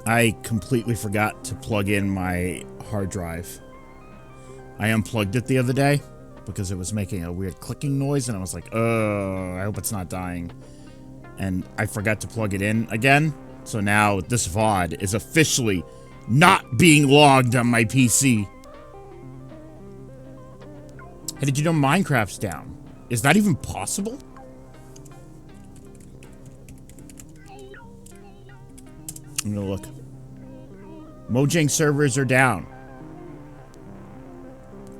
I completely forgot to plug in my hard drive. I unplugged it the other day because it was making a weird clicking noise, and I was like, oh, I hope it's not dying. And I forgot to plug it in again, so now this VOD is officially not being logged on my PC. Hey, did you know Minecraft's down? Is that even possible? I'm gonna look. Mojang servers are down.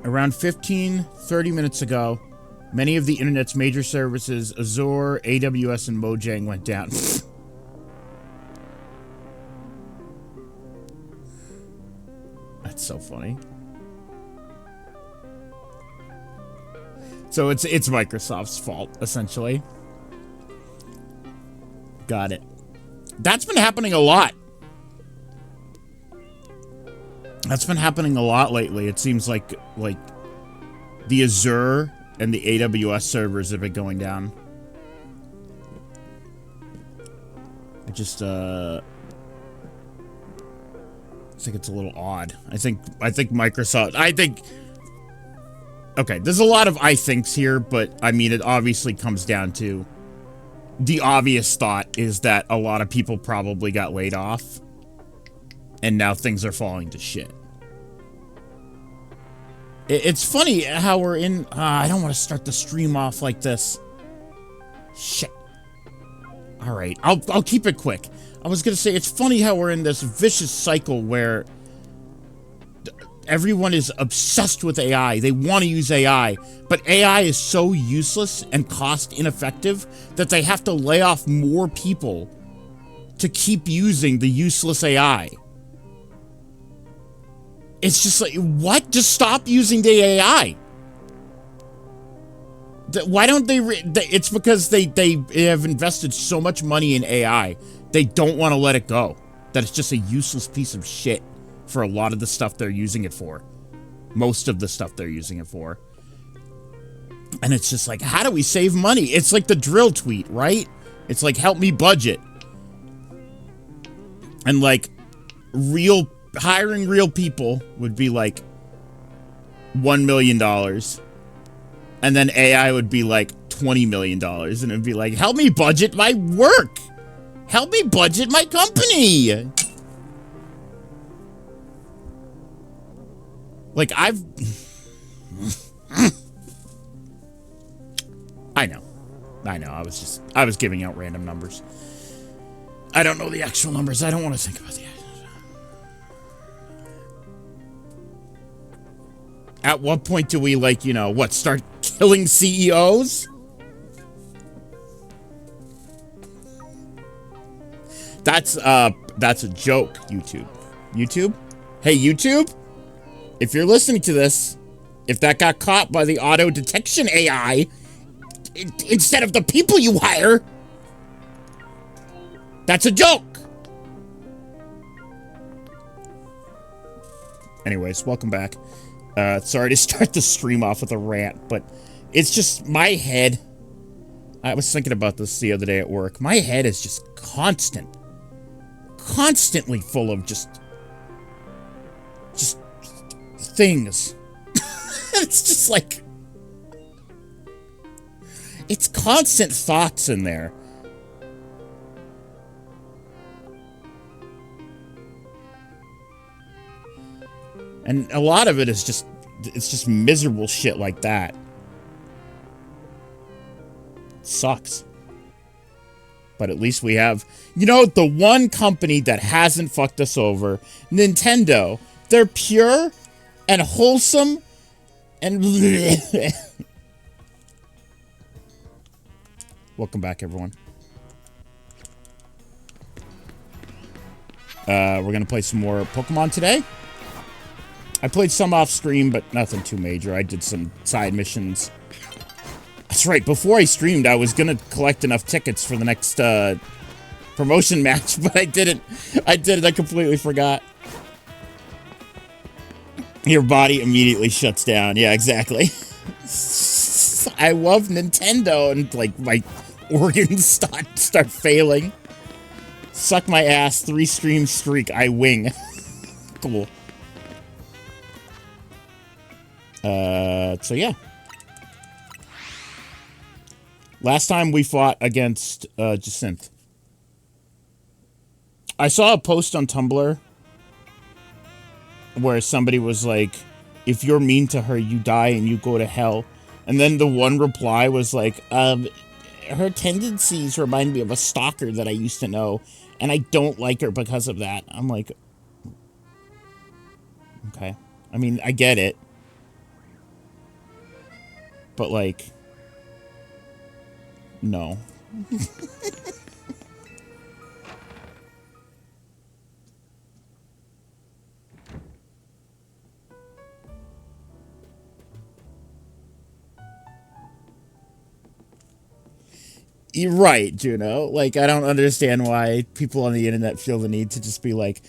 Around 30 minutes ago, many of the internet's major services, Azure, AWS, and Mojang went down. That's so funny. So it's Microsoft's fault, essentially. Got it. That's been happening a lot. That's been happening a lot lately. It seems like the Azure and the AWS servers have been going down. I just think it's a little odd. I think Microsoft, okay, there's a lot of I thinks here, but I mean, it obviously comes down to the obvious thought is that a lot of people probably got laid off and now things are falling to shit. It's funny how we're in... I don't want to start the stream off like this. Shit. Alright, I'll keep it quick. I was gonna say, it's funny how we're in this vicious cycle where everyone is obsessed with AI. They want to use AI. But AI is so useless and cost ineffective that they have to lay off more people to keep using the useless AI. It's just like, what? Just stop using the AI. Why don't they... It's because they have invested so much money in AI, they don't want to let it go. That it's just a useless piece of shit for a lot of the stuff they're using it for. Most of the stuff they're using it for. And it's just like, how do we save money? It's like the drill tweet, right? It's like, help me budget. And like, hiring real people would be like $1 million. And then AI would be like $20 million. And it'd be like, help me budget my work. Help me budget my company. Like, I know. I was giving out random numbers. I don't know the actual numbers. I don't want to think about the actual. At what point do we, like, you know, what, start killing CEOs? That's a joke, YouTube. YouTube? Hey, YouTube? If you're listening to this, if that got caught by the auto detection AI, instead of the people you hire, that's a joke. Anyways, welcome back. Sorry to start the stream off with a rant, but it's just my head. I was thinking about this the other day at work. My head is just constantly full of just things. It's just like, it's constant thoughts in there. And a lot of it is just, it's just miserable shit like that. It sucks. But at least we have, you know, the one company that hasn't fucked us over, Nintendo. They're pure and wholesome and... Welcome back, everyone. We're gonna play some more Pokemon today. I played some off stream, but nothing too major. I did some side missions. That's right, before I streamed, I was gonna collect enough tickets for the next, promotion match, but I didn't. I completely forgot. Your body immediately shuts down. Yeah, exactly. I love Nintendo, and, like, my organs start failing. Suck my ass, 3 stream streak, I wing. Cool. So yeah. Last time we fought against Jacinth. I saw a post on Tumblr where somebody was like, if you're mean to her, you die and you go to hell. And then the one reply was like, her tendencies remind me of a stalker that I used to know, and I don't like her because of that. I'm like, okay. I mean, I get it. But, like, no. You're right, Juno. Like, I don't understand why people on the internet feel the need to just be like,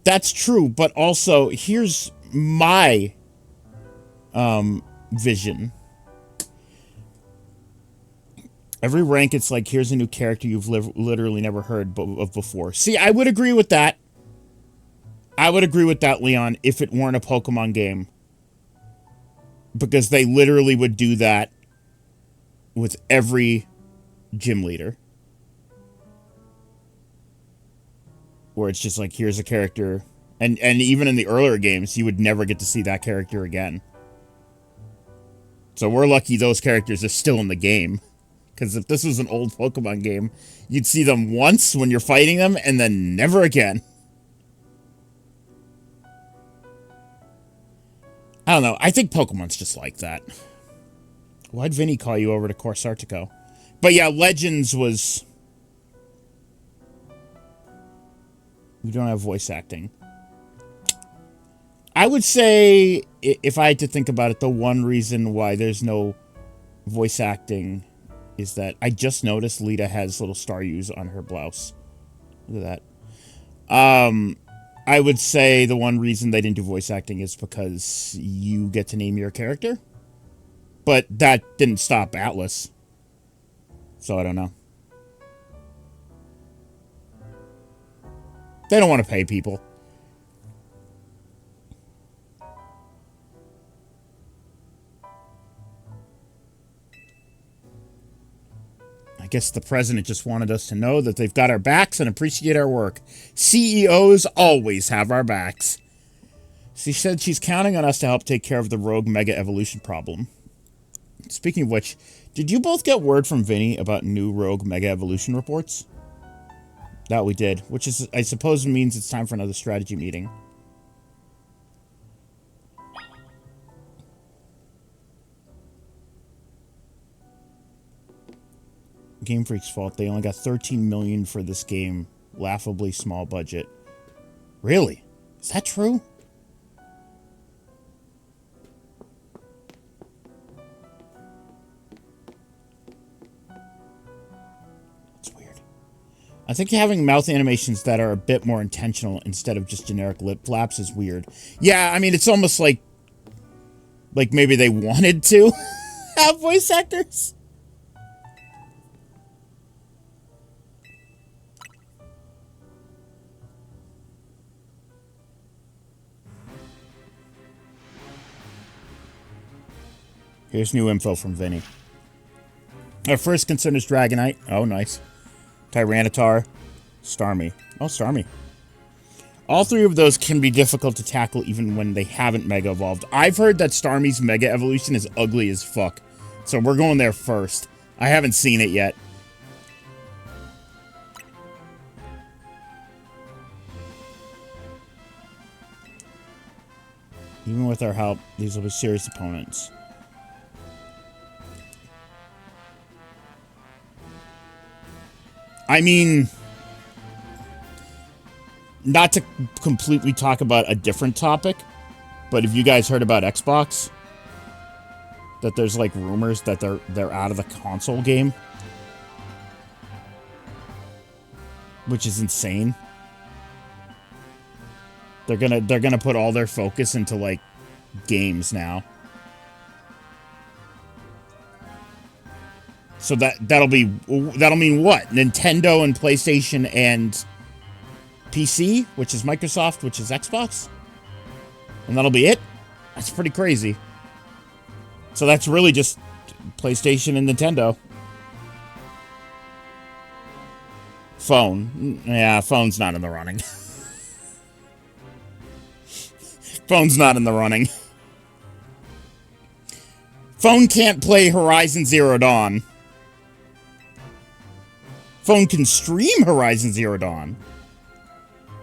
that's true, but also, here's my vision. Every rank, it's like, here's a new character you've literally never heard of before. See, I would agree with that. I would agree with that, Leon, if it weren't a Pokemon game. Because they literally would do that with every gym leader. Where it's just like, here's a character. And even in the earlier games, you would never get to see that character again. So we're lucky those characters are still in the game. Because if this was an old Pokemon game, you'd see them once when you're fighting them, and then never again. I don't know. I think Pokemon's just like that. Why'd Vinny call you over to Course Artico? But yeah, Legends was... We don't have voice acting. I would say, if I had to think about it, the one reason why there's no voice acting is that I just noticed Lita has little Staryus on her blouse. Look at that. I would say the one reason they didn't do voice acting is because you get to name your character. But that didn't stop Atlas. So I don't know. They don't want to pay people. I guess the president just wanted us to know that they've got our backs and appreciate our work. CEOs always have our backs. She said she's counting on us to help take care of the rogue mega evolution problem. Speaking of which, did you both get word from Vinny about new rogue mega evolution reports? That we did, which is, I suppose, means it's time for another strategy meeting. Game Freak's fault. They only got $13 million for this game. Laughably small budget. Really? Is that true? That's weird. I think having mouth animations that are a bit more intentional instead of just generic lip flaps is weird. Yeah, I mean, it's almost like maybe they wanted to have voice actors. Here's new info from Vinny. Our first concern is Dragonite. Oh, nice. Tyranitar. Starmie. Oh, Starmie. All three of those can be difficult to tackle even when they haven't Mega Evolved. I've heard that Starmie's Mega Evolution is ugly as fuck. So we're going there first. I haven't seen it yet. Even with our help, these will be serious opponents. I mean, not to completely talk about a different topic, but have you guys heard about Xbox? That there's like rumors that they're out of the console game, which is insane. They're gonna put all their focus into like games now. So that'll mean what? Nintendo and PlayStation and PC, which is Microsoft, which is Xbox? And that'll be it? That's pretty crazy. So that's really just PlayStation and Nintendo. Phone. Yeah, phone's not in the running. Phone's not in the running. Phone can't play Horizon Zero Dawn. Phone can stream Horizon Zero Dawn.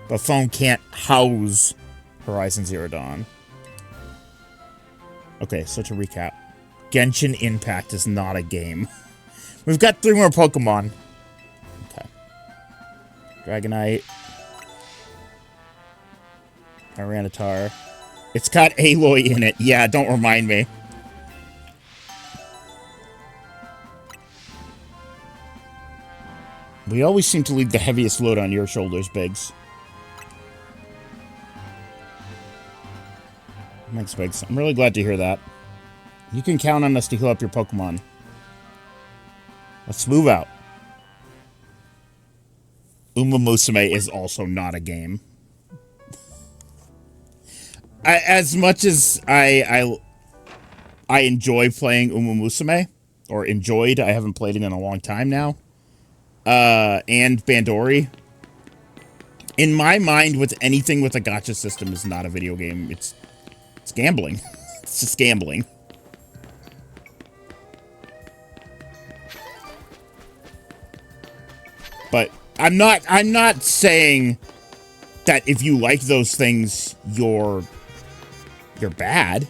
But phone can't house Horizon Zero Dawn. Okay, so to recap. Genshin Impact is not a game. We've got 3 more Pokemon. Okay. Dragonite. Tyranitar. It's got Aloy in it. Yeah, don't remind me. We always seem to leave the heaviest load on your shoulders, Biggs. Thanks, Biggs. I'm really glad to hear that. You can count on us to heal up your Pokemon. Let's move out. Uma Musume is also not a game. As much as I enjoy playing Uma Musume, or enjoyed, I haven't played it in a long time now, and Bandori, in my mind, with anything with a gacha system is not a video game. It's gambling. It's just gambling. But I'm not saying that if you like those things, you're bad.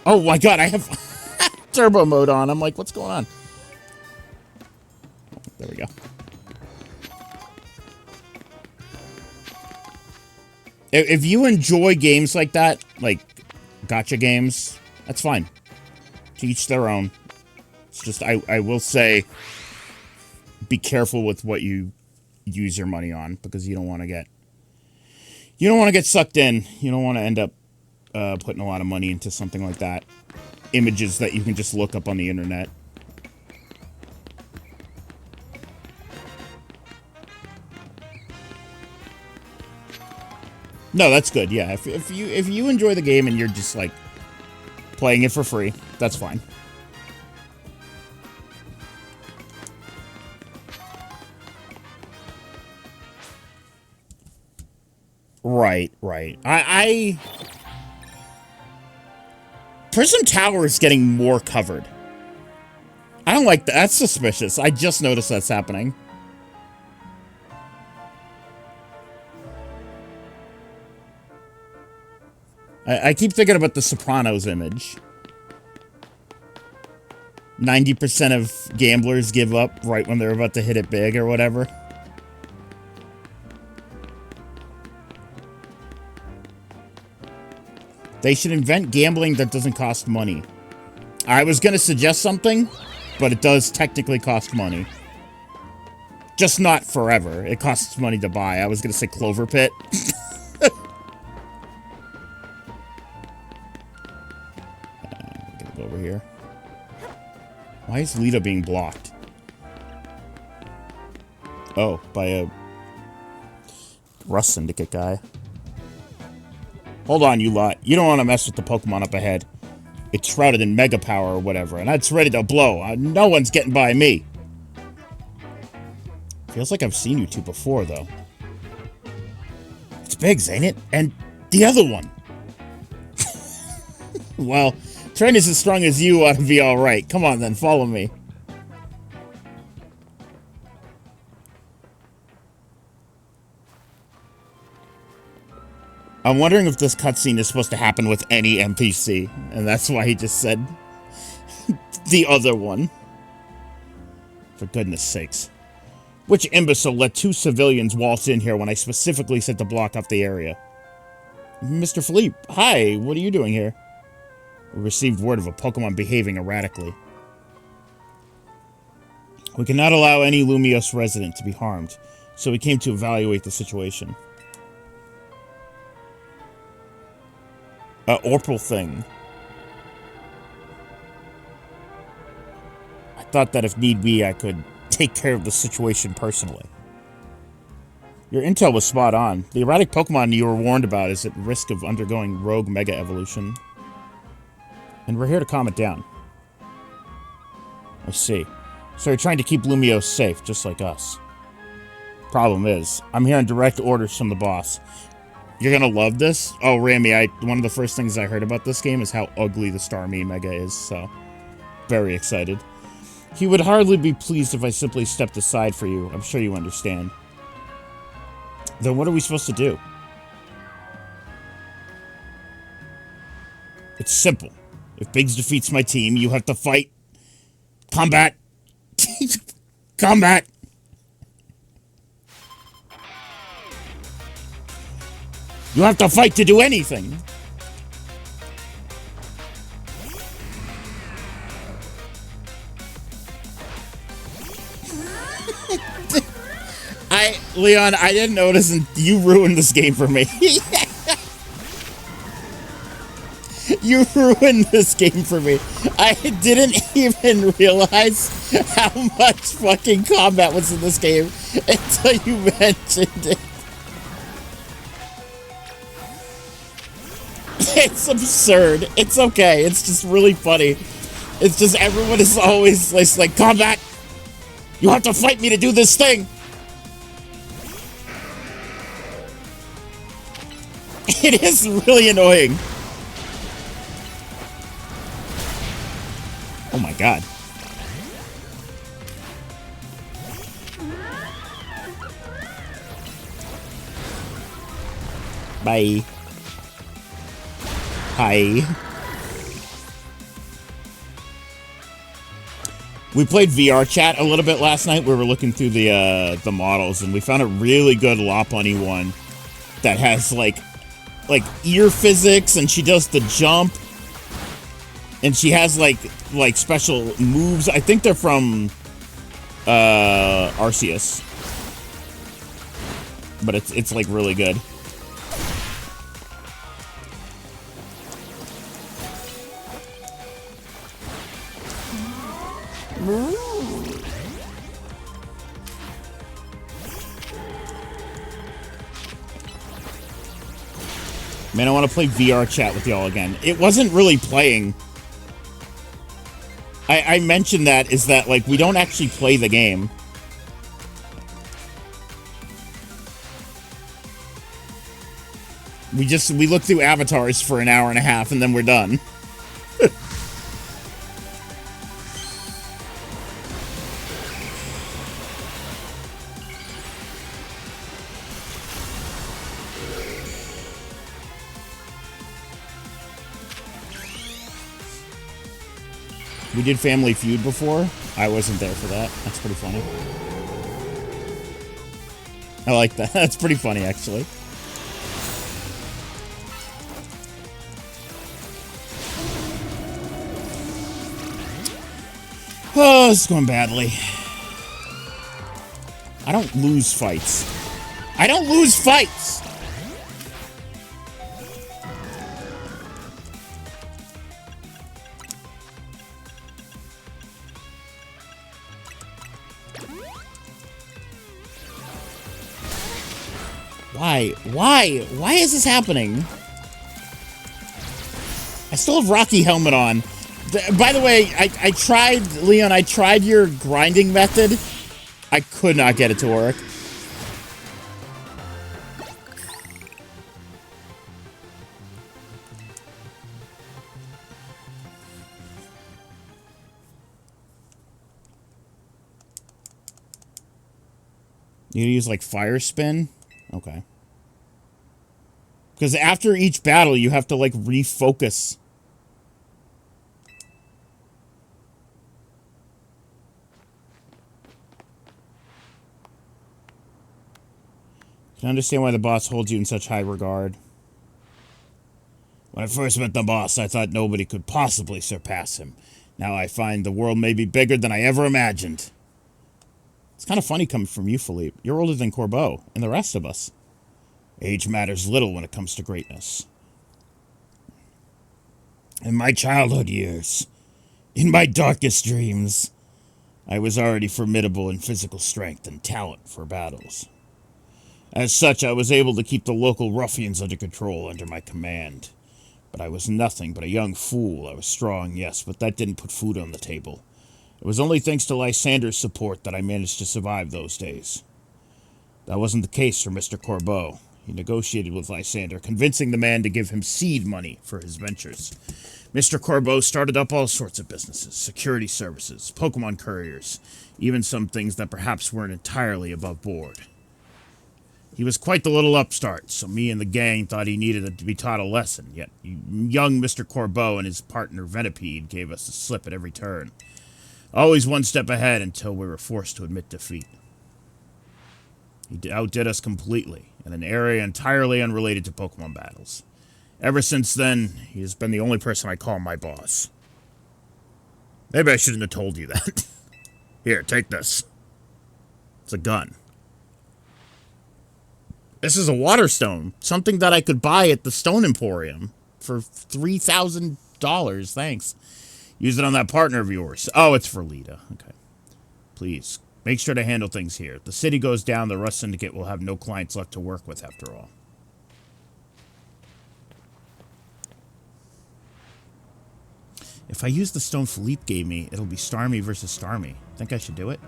Oh my god, I have turbo mode on. I'm like, what's going on? There we go. If you enjoy games like that, like gacha games, that's fine. To each their own. It's just, I will say, be careful with what you use your money on, because you don't want to get sucked in. You don't want to end up putting a lot of money into something like that. Images that you can just look up on the internet. No, that's good. Yeah, if you enjoy the game and you're just like playing it for free, that's fine. Right. Prism Tower is getting more covered. I don't like that. That's suspicious. I just noticed that's happening. I keep thinking about the Sopranos image. 90% of gamblers give up right when they're about to hit it big or whatever. They should invent gambling that doesn't cost money. I was going to suggest something, but it does technically cost money. Just not forever. It costs money to buy. I was going to say Clover Pit. I'm going to go over here. Why is Lita being blocked? Oh, by a Rust Syndicate guy. Hold on, you lot. You don't want to mess with the Pokemon up ahead. It's shrouded in Mega Power or whatever, and it's ready to blow. No one's getting by me. Feels like I've seen you two before, though. It's Biggs, ain't it? And the other one. Well, trainers as strong as you ought to be alright. Come on, then. Follow me. I'm wondering if this cutscene is supposed to happen with any NPC, and that's why he just said the other one. For goodness sakes. Which imbecile let 2 civilians waltz in here when I specifically said to block off the area? Mr. Philippe, hi, what are you doing here? We received word of a Pokemon behaving erratically. We cannot allow any Lumiose resident to be harmed, so we came to evaluate the situation. Orpal thing. I thought that if need be, I could take care of the situation personally. Your intel was spot on. The erratic Pokemon you were warned about is at risk of undergoing rogue mega evolution. And we're here to calm it down. I see. So you're trying to keep Lumiose safe, just like us. Problem is, I'm hearing direct orders from the boss. You're gonna love this? Oh, Rami, one of the first things I heard about this game is how ugly the Starmie Mega is, so... very excited. He would hardly be pleased if I simply stepped aside for you. I'm sure you understand. Then what are we supposed to do? It's simple. If Biggs defeats my team, you have to fight. Combat. Combat. You have to fight to do anything. Leon, I didn't notice, and you ruined this game for me. You ruined this game for me. I didn't even realize how much fucking combat was in this game until you mentioned it. It's absurd. It's okay. It's just really funny. It's just everyone is always like, combat! You have to fight me to do this thing! It is really annoying. Oh my god. Bye. Hi. We played VR chat a little bit last night. We were looking through the models, and we found a really good Lopunny one that has like ear physics, and she does the jump, and she has like special moves. I think they're from Arceus, but it's like really good. Man, I want to play VR chat with y'all again. It wasn't really playing. I mentioned that is that, like, we don't actually play the game. We look through avatars for an hour and a half and then we're done. We did Family Feud before. I wasn't there for that. That's pretty funny. I like that. That's pretty funny, actually. Oh, this is going badly. I don't lose fights. I don't lose fights! Why? Why? Why is this happening? I still have Rocky helmet on. By the way, I tried, Leon, I tried your grinding method. I could not get it to work. You use like fire spin? Okay. Because after each battle, you have to like refocus. I can understand why the boss holds you in such high regard. When I first met the boss, I thought nobody could possibly surpass him. Now I find the world may be bigger than I ever imagined. It's kind of funny coming from you, Philippe. You're older than Corbeau and the rest of us. Age matters little when it comes to greatness. In my childhood years, in my darkest dreams, I was already formidable in physical strength and talent for battles. As such, I was able to keep the local ruffians under control under my command. But I was nothing but a young fool. I was strong, yes, but that didn't put food on the table. It was only thanks to Lysander's support that I managed to survive those days. That wasn't the case for Mr. Corbeau. He negotiated with Lysander, convincing the man to give him seed money for his ventures. Mr. Corbeau started up all sorts of businesses, security services, Pokémon couriers, even some things that perhaps weren't entirely above board. He was quite the little upstart, so me and the gang thought he needed to be taught a lesson, yet young Mr. Corbeau and his partner Venipede gave us a slip at every turn. Always one step ahead until we were forced to admit defeat. He outdid us completely, in an area entirely unrelated to Pokemon battles. Ever since then, he has been the only person I call my boss. Maybe I shouldn't have told you that. Here, take this. It's a gun. This is a water stone. Something that I could buy at the Stone Emporium for $3,000. Thanks. Use it on that partner of yours. Oh, it's for Lita. Okay. Please, make sure to handle things here. If the city goes down, the Rust Syndicate will have no clients left to work with after all. If I use the stone Philippe gave me, it'll be Starmie versus Starmie. Think I should do it?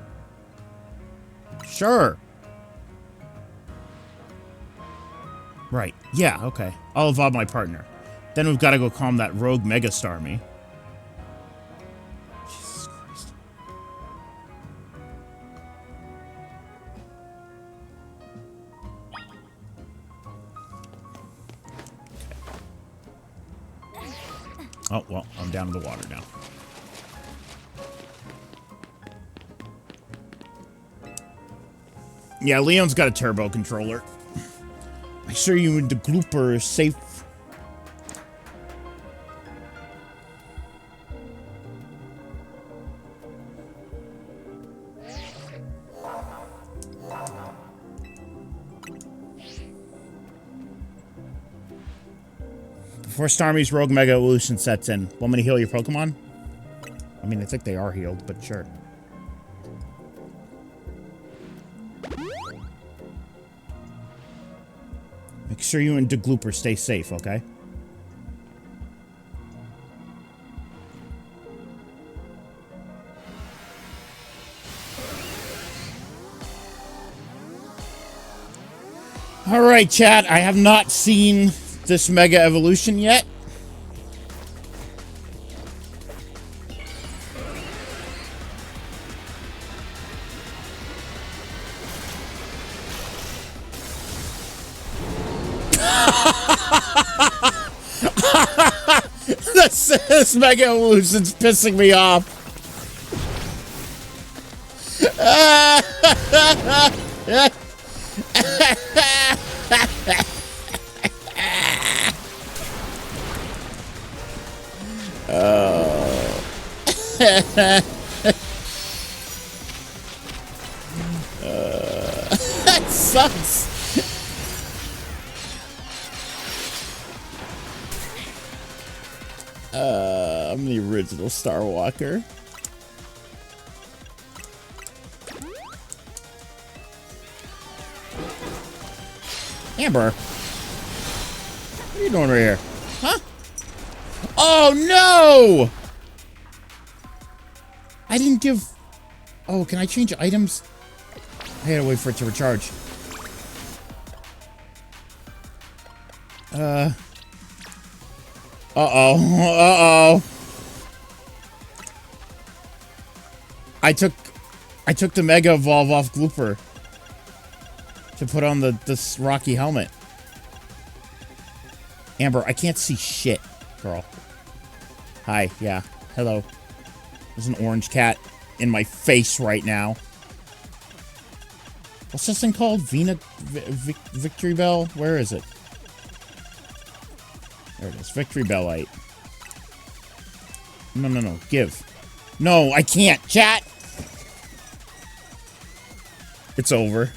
Sure. Right. Yeah, okay. I'll evolve my partner. Then we've got to go calm that rogue Mega Starmie. Jesus Christ. Okay. Oh, well, I'm down in the water now. Yeah, Leon's got a turbo controller. Make sure you and the Glooper are safe. Before Starmie's Rogue Mega Evolution sets in, want me to heal your Pokemon? I mean, I think they are healed, but sure. Make sure you and DeGlooper stay safe, okay? Alright, chat. I have not seen this Mega Evolution yet. This Mega Evolution's pissing me off. That sucks. I'm the original Starwalker. Amber, what are you doing right here? Huh? Oh no! I didn't give... Oh, can I change items? I had to wait for it to recharge. Uh-oh. Uh-oh. I took the Mega Evolve off Glooper to put on this Rocky helmet. Amber, I can't see shit, girl. Hi, yeah. Hello. There's an orange cat in my face right now. What's this thing called? Victory Bell? Where is it? There it is. Victory Bellite. No. Give. No, I can't. Chat! It's over.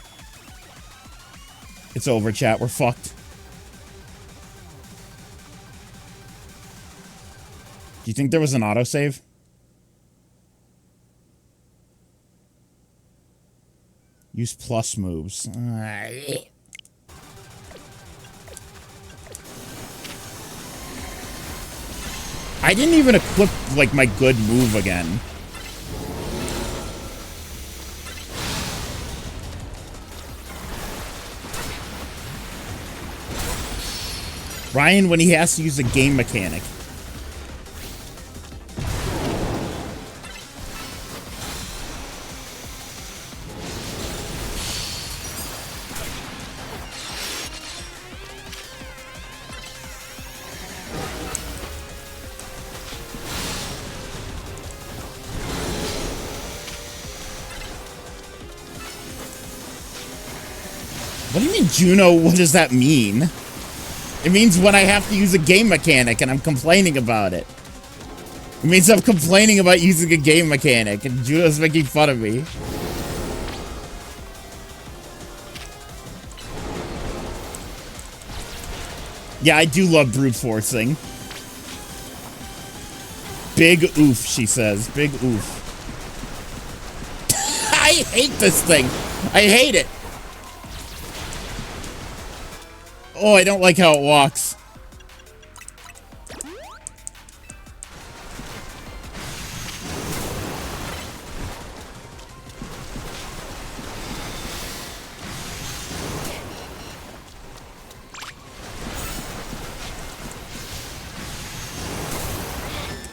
It's over, chat. We're fucked. Do you think there was an autosave? Use plus moves. I didn't even equip, like, my good move again. Ryan, when he has to use a game mechanic. What do you mean, Juno? What does that mean? It means when I have to use a game mechanic and I'm complaining about it. It means I'm complaining about using a game mechanic and Juno's making fun of me. Yeah, I do love brute forcing. Big oof, she says. Big oof. I hate this thing. I hate it. Oh, I don't like how it walks.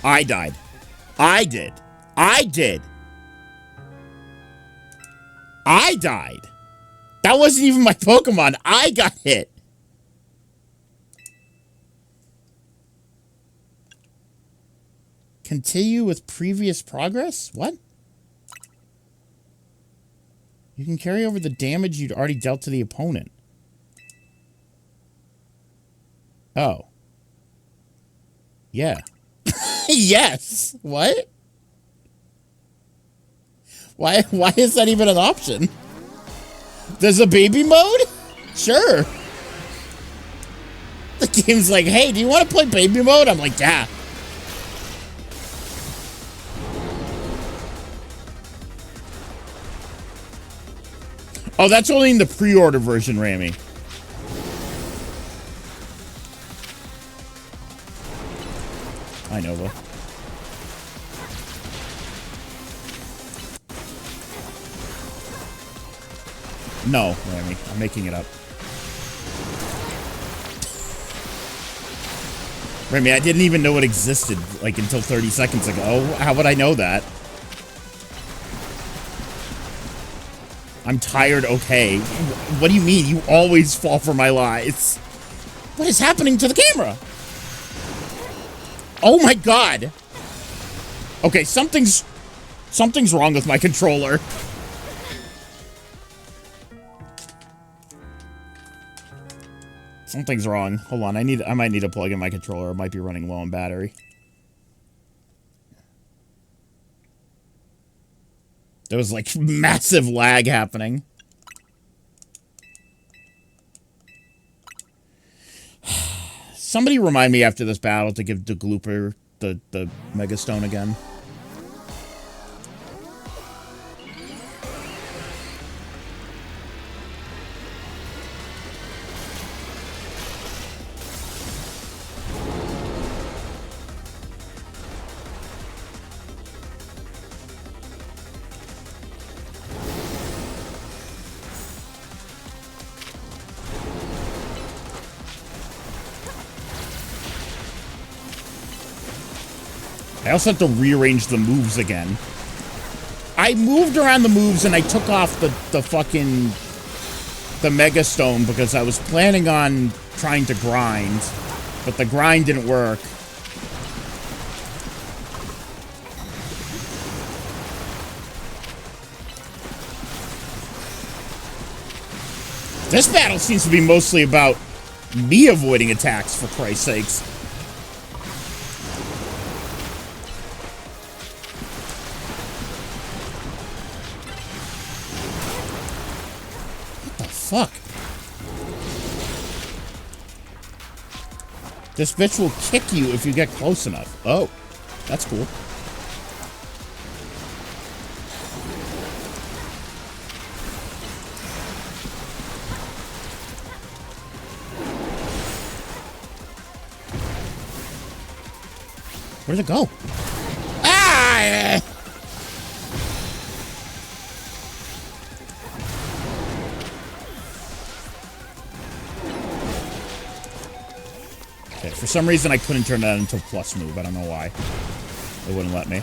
I died. I did. I did. I died. That wasn't even my Pokemon. I got hit. Continue with previous progress? What? You can carry over the damage you'd already dealt to the opponent. Oh. Yeah. Yes. What? Why is that even an option? There's a baby mode? Sure. The game's like, hey, do you want to play baby mode? I'm like, yeah. Oh, that's only in the pre-order version, Rami. I know, though. No, Rami. I'm making it up. Rami, I didn't even know it existed, like, until 30 seconds ago. How would I know that? I'm tired, okay. What do you mean? You always fall for my lies. What is happening to the camera? Oh my god. Okay, something's wrong with my controller. Something's wrong. Hold on, I might need to plug in my controller. It might be running low on battery. There was, like, massive lag happening. Somebody remind me after this battle to give the Glooper the Mega Stone again. I also have to rearrange the moves again. I moved around the moves and I took off the fucking... the Mega Stone because I was planning on trying to grind, but the grind didn't work. This battle seems to be mostly about me avoiding attacks, for Christ's sakes. Fuck. This bitch will kick you if you get close enough. Oh. That's cool. Where did it go? Ah! Okay, for some reason I couldn't turn that into a plus move. I don't know why. It wouldn't let me.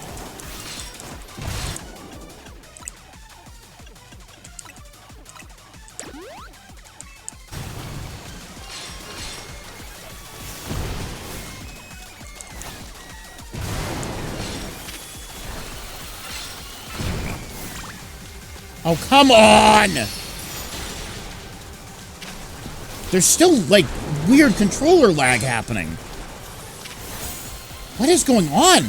Oh, come on! There's still, like, weird controller lag happening. What is going on?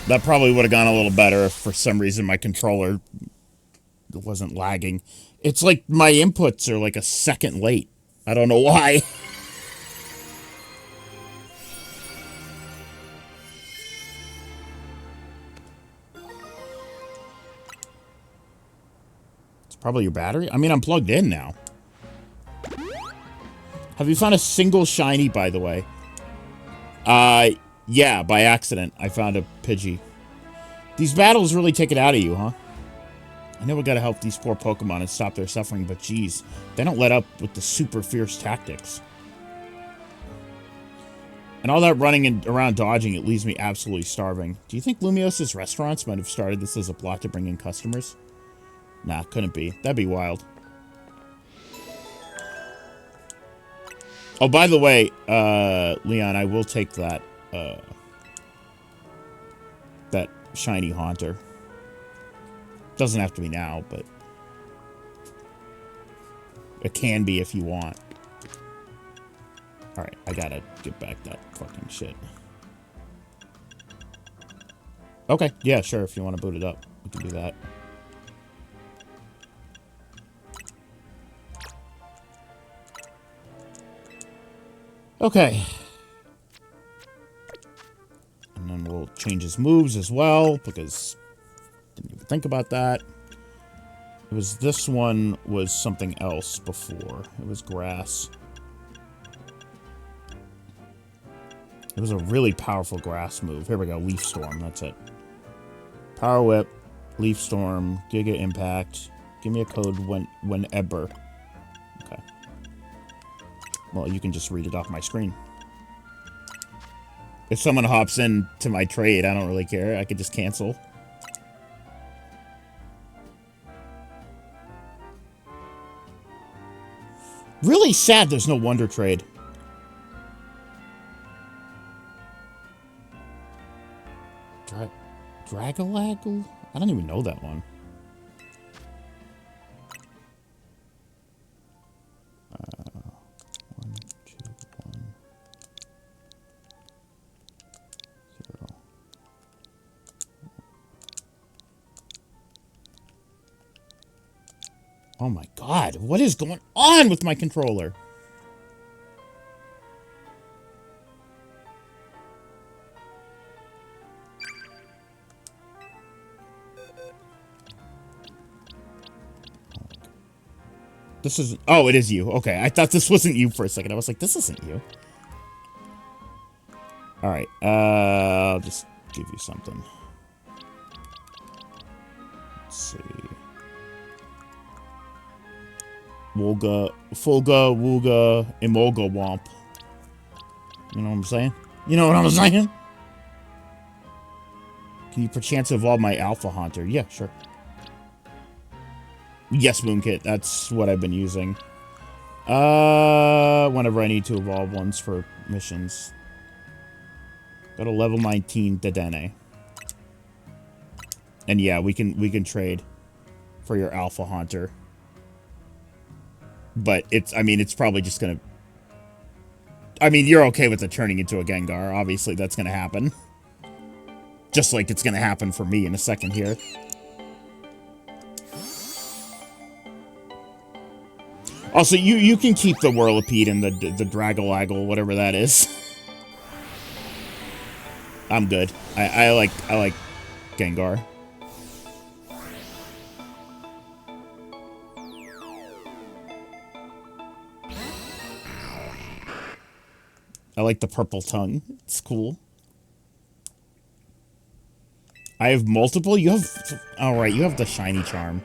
That probably would have gone a little better if for some reason my controller wasn't lagging. It's like my inputs are like a second late. I don't know why. It's probably your battery. I mean, I'm plugged in now. Have you found a single shiny, by the way? Yeah, by accident. I found a Pidgey. These battles really take it out of you, huh? I know we gotta help these poor Pokemon and stop their suffering, but geez, they don't let up with the super fierce tactics. And all that running around dodging, it leaves me absolutely starving. Do you think Lumios's restaurants might have started this as a plot to bring in customers? Nah, couldn't be. That'd be wild. Oh, by the way, Leon, I will take that, that shiny Haunter. Doesn't have to be now, but it can be if you want. Alright, I gotta get back that fucking shit. Okay, yeah, sure, if you want to boot it up, we can do that. Okay. And then we'll change his moves as well, because didn't even think about that. It was this one was something else before. It was grass. It was a really powerful grass move. Here we go, Leaf Storm, that's it. Power Whip, Leaf Storm, Giga Impact. Give me a code whenever. Okay. Well, you can just read it off my screen. If someone hops in to my trade, I don't really care. I could just cancel. Really sad there's no Wonder Trade. Dragalagle? I don't even know that one. One, two, 1, 0. Oh my god, what is going on with my controller? This is... Oh, it is you. Okay, I thought this wasn't you for a second. I was like, this isn't you. Alright, I'll just give you something. Let's see. Fulga, Wooga, Emolga Womp. You know what I'm saying? You know what I'm saying? Can you perchance evolve my Alpha Haunter? Yeah, sure. Yes, Moonkit. That's what I've been using. Whenever I need to evolve ones for missions. Got a level 19 Dedenne. And yeah, we can trade. for your Alpha Haunter. But I mean, it's probably just gonna... I mean, you're okay with it turning into a Gengar. Obviously, that's gonna happen. Just like it's gonna happen for me in a second here. Also, you can keep the Whirlipede and the Dragolaggle, whatever that is. I'm good. I like Gengar. I like the purple tongue. It's cool. I have multiple. You have... Alright, you have the shiny charm.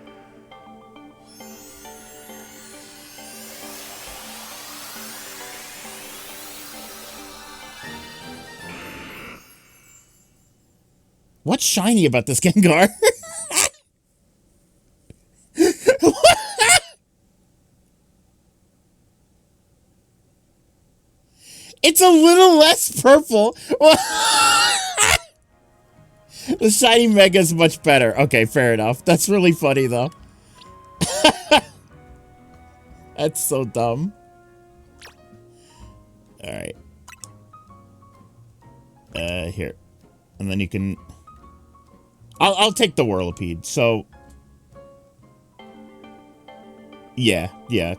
What's shiny about this Gengar? It's a little less purple. The shiny Mega is much better. Okay, fair enough. That's really funny, though. That's so dumb. Alright. Here. And then you can... I'll take the Whirlipede, so... Yeah.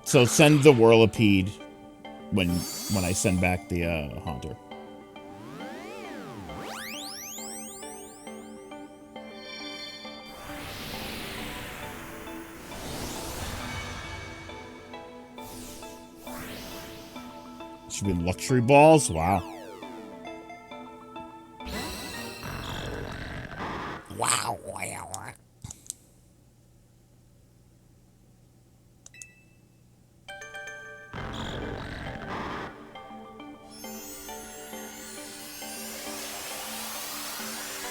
So send the Whirlipede when I send back the, Haunter. Should be luxury balls? Wow. Wow.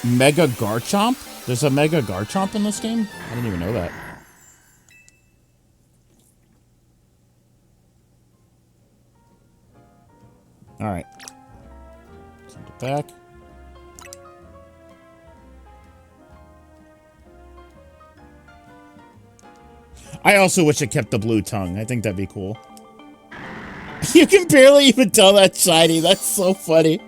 Mega Garchomp? There's a Mega Garchomp in this game? I didn't even know that. Alright. Send it back. I also wish it kept the blue tongue. I think that'd be cool. You can barely even tell that's shiny. That's so funny.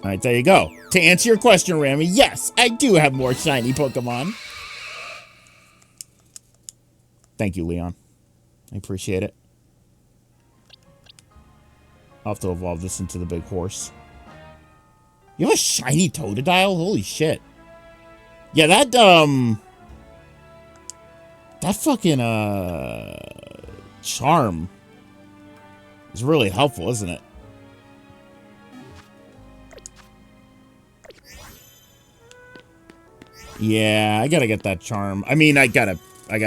Alright, there you go. To answer your question, Rami, yes, I do have more shiny Pokemon. Thank you, Leon. I appreciate it. I'll have to evolve this into the big horse. You have a shiny Totodile? Holy shit. Yeah, that fucking, charm is really helpful, isn't it? Yeah, I gotta get that charm. I mean, I gotta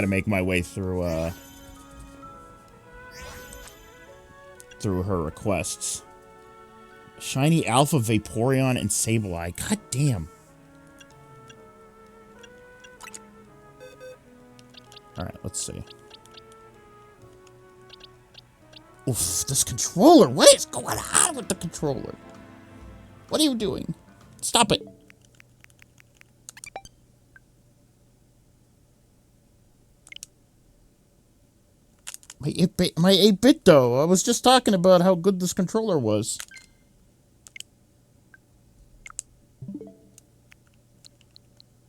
make my way through, through her requests. Shiny Alpha Vaporeon and Sableye. God damn. Alright, let's see. Oof, this controller. What is going on with the controller? What are you doing? Stop it. My 8-bit though. I was just talking about how good this controller was.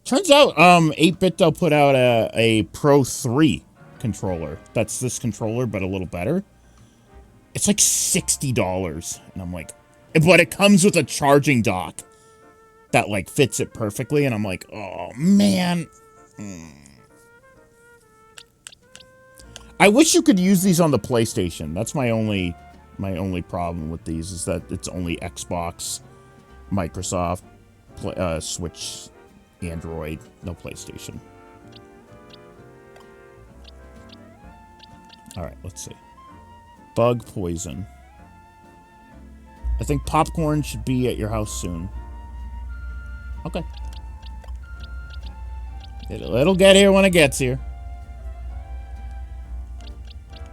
Turns out, 8-bit though put out a Pro 3 controller. That's this controller, but a little better. It's like $60. And I'm like, but it comes with a charging dock that like fits it perfectly. And I'm like, oh man. I wish you could use these on the PlayStation. That's my only problem with these is that it's only Xbox, Microsoft, Switch, Android, no PlayStation. All right, let's see. Bug poison. I think popcorn should be at your house soon. Okay. It'll get here when it gets here.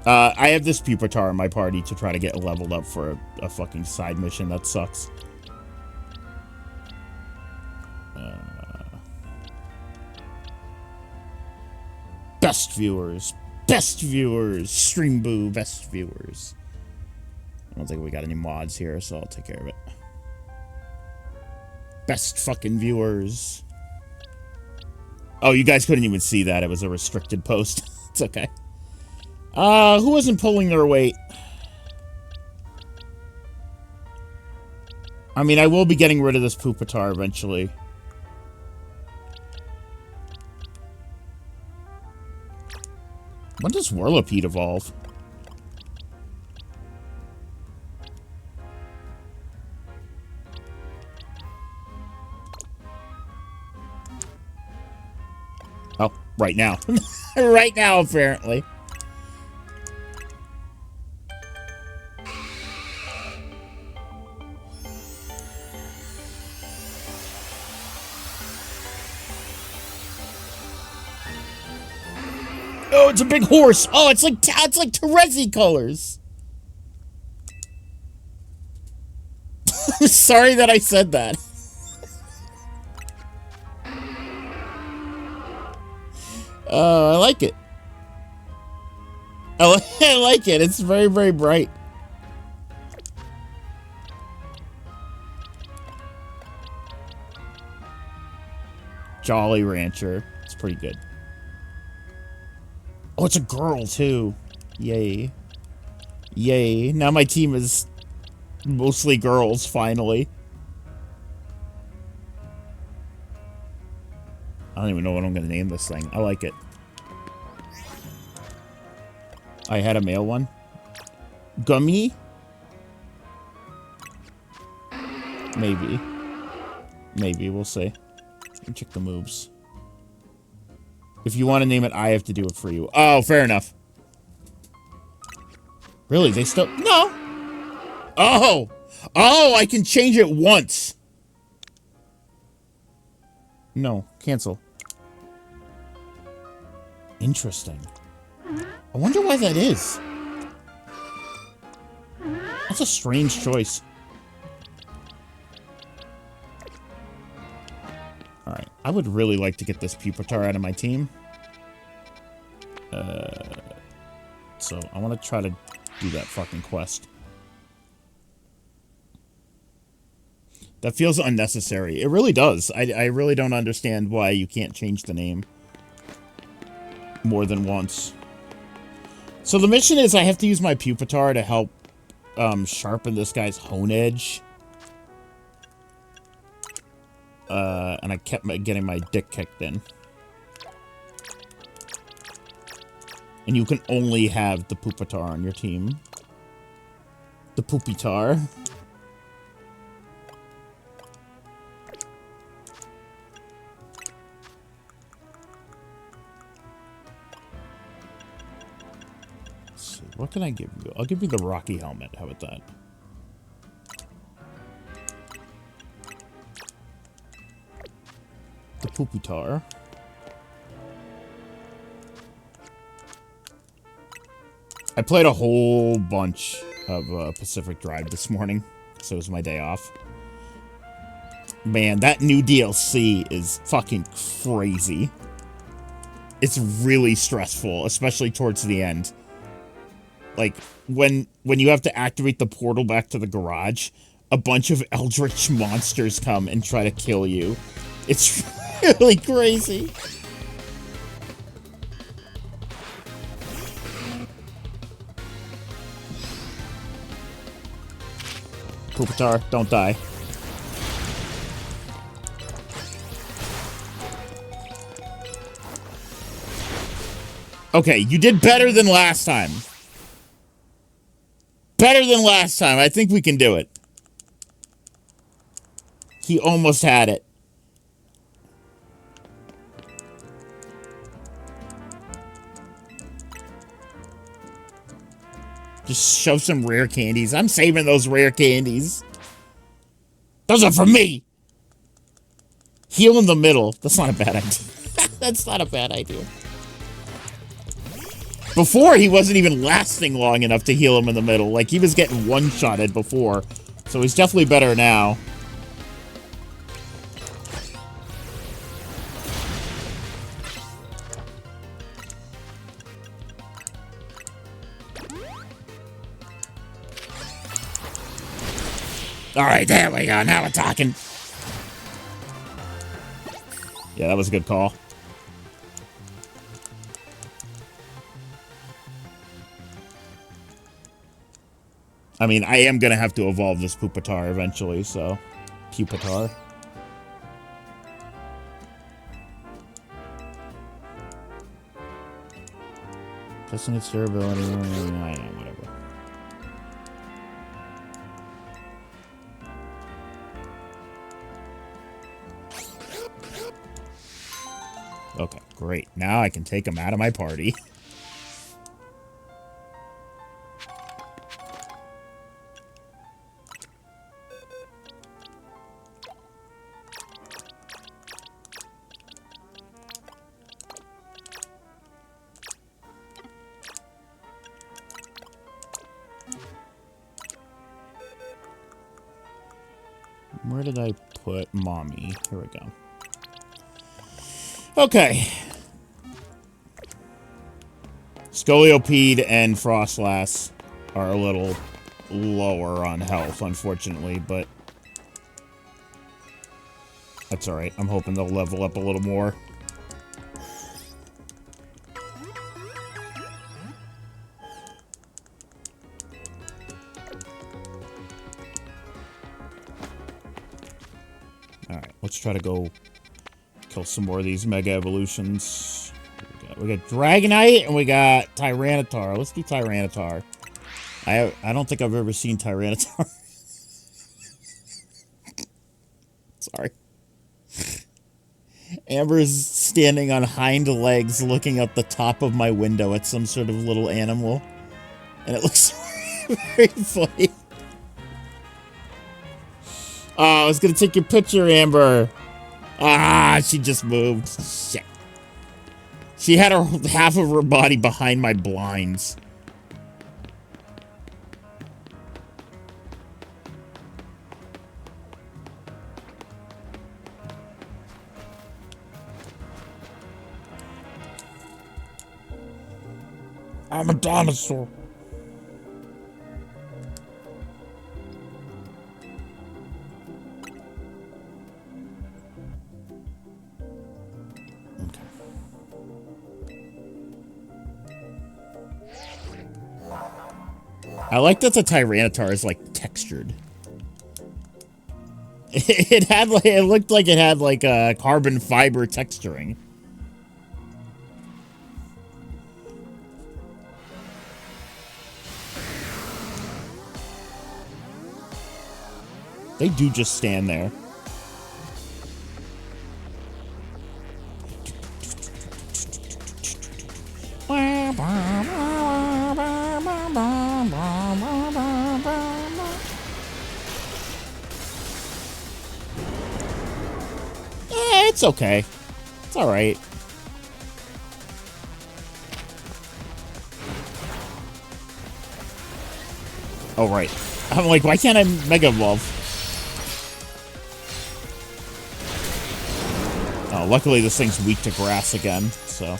I have this Pupitar in my party to try to get leveled up for a fucking side mission. That sucks. Best viewers. Best viewers. Stream Boo. Best viewers. I don't think we got any mods here, so I'll take care of it. Best fucking viewers. Oh, you guys couldn't even see that. It was a restricted post. It's okay. Who wasn't pulling their weight? I mean, I will be getting rid of this Pupitar eventually. When does Whirlipede evolve? Oh, right now. Right now, apparently. Oh, it's a big horse. Oh, it's like Terezi colors. I'm sorry that I said that. I like it. I like it. It's very, very bright. Jolly Rancher. It's pretty good. Oh, it's a girl, too. Yay. Yay. Now my team is mostly girls, finally. I don't even know what I'm going to name this thing. I like it. I had a male one. Gummy? Maybe. Maybe, we'll see. Let me check the moves. If you want to name it, I have to do it for you. Oh, fair enough. Really? They still... No! Oh! Oh, I can change it once. No, cancel. Interesting. I wonder why that is. That's a strange choice. Alright, I would really like to get this Pupitar out of my team. So I want to try to do that fucking quest. That feels unnecessary. It really does. I really don't understand why you can't change the name more than once. So the mission is I have to use my Pupitar to help sharpen this guy's hone edge. And I kept getting my dick kicked in. And you can only have the Pupitar on your team. The Pupitar. Let's see, what can I give you? I'll give you the Rocky helmet. How about that? The Pupitar. I played a whole bunch of Pacific Drive this morning, so it was my day off. Man, that new DLC is fucking crazy. It's really stressful, especially towards the end. Like, when you have to activate the portal back to the garage, a bunch of eldritch monsters come and try to kill you. It's really crazy. Pupitar, don't die. Okay, you did better than last time. Better than last time. I think we can do it. He almost had it. Just shove some rare candies. I'm saving those rare candies. Those are for me. Heal in the middle. That's not a bad idea. That's not a bad idea. Before, he wasn't even lasting long enough to heal him in the middle. Like, he was getting one-shotted before. So he's definitely better now. Alright, there we go. Now we're talking. Yeah, that was a good call. I mean, I am going to have to evolve this Pupitar eventually, so... Pupitar. Testing its durability... whatever. Okay, great. Now I can take him out of my party. Where did I put Mommy? Here we go. Okay. Scolipede and Frostlass are a little lower on health, unfortunately, but that's alright. I'm hoping they'll level up a little more. Alright, let's try to go kill some more of these Mega Evolutions. We got Dragonite and we got Tyranitar. Let's do Tyranitar. I don't think I've ever seen Tyranitar. Sorry. Amber's standing on hind legs looking up the top of my window at some sort of little animal. And it looks very funny. Oh, I was gonna take your picture, Amber. Ah, she just moved. Shit. She had her half of her body behind my blinds. I'm a dinosaur. I like that the Tyranitar is, like, textured. It looked like it had, like, a carbon fiber texturing. They do just stand there. It's okay. It's alright. Oh, right. I'm like, why can't I Mega Evolve? Oh, luckily this thing's weak to grass again, so.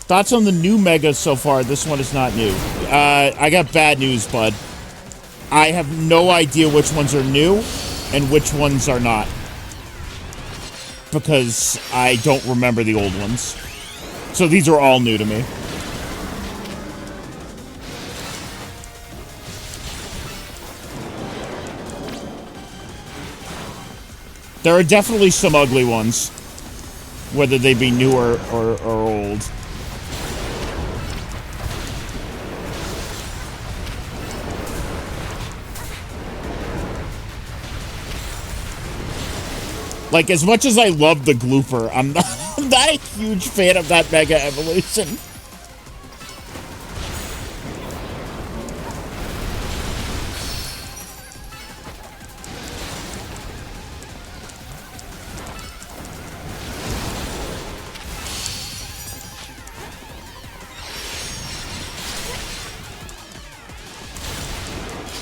Thoughts on the new Megas so far? This one is not new. I got bad news, bud. I have no idea which ones are new and which ones are not. Because I don't remember the old ones. So these are all new to me. There are definitely some ugly ones. Whether they be new or old. Like, as much as I love the Glooper, I'm not a huge fan of that Mega Evolution.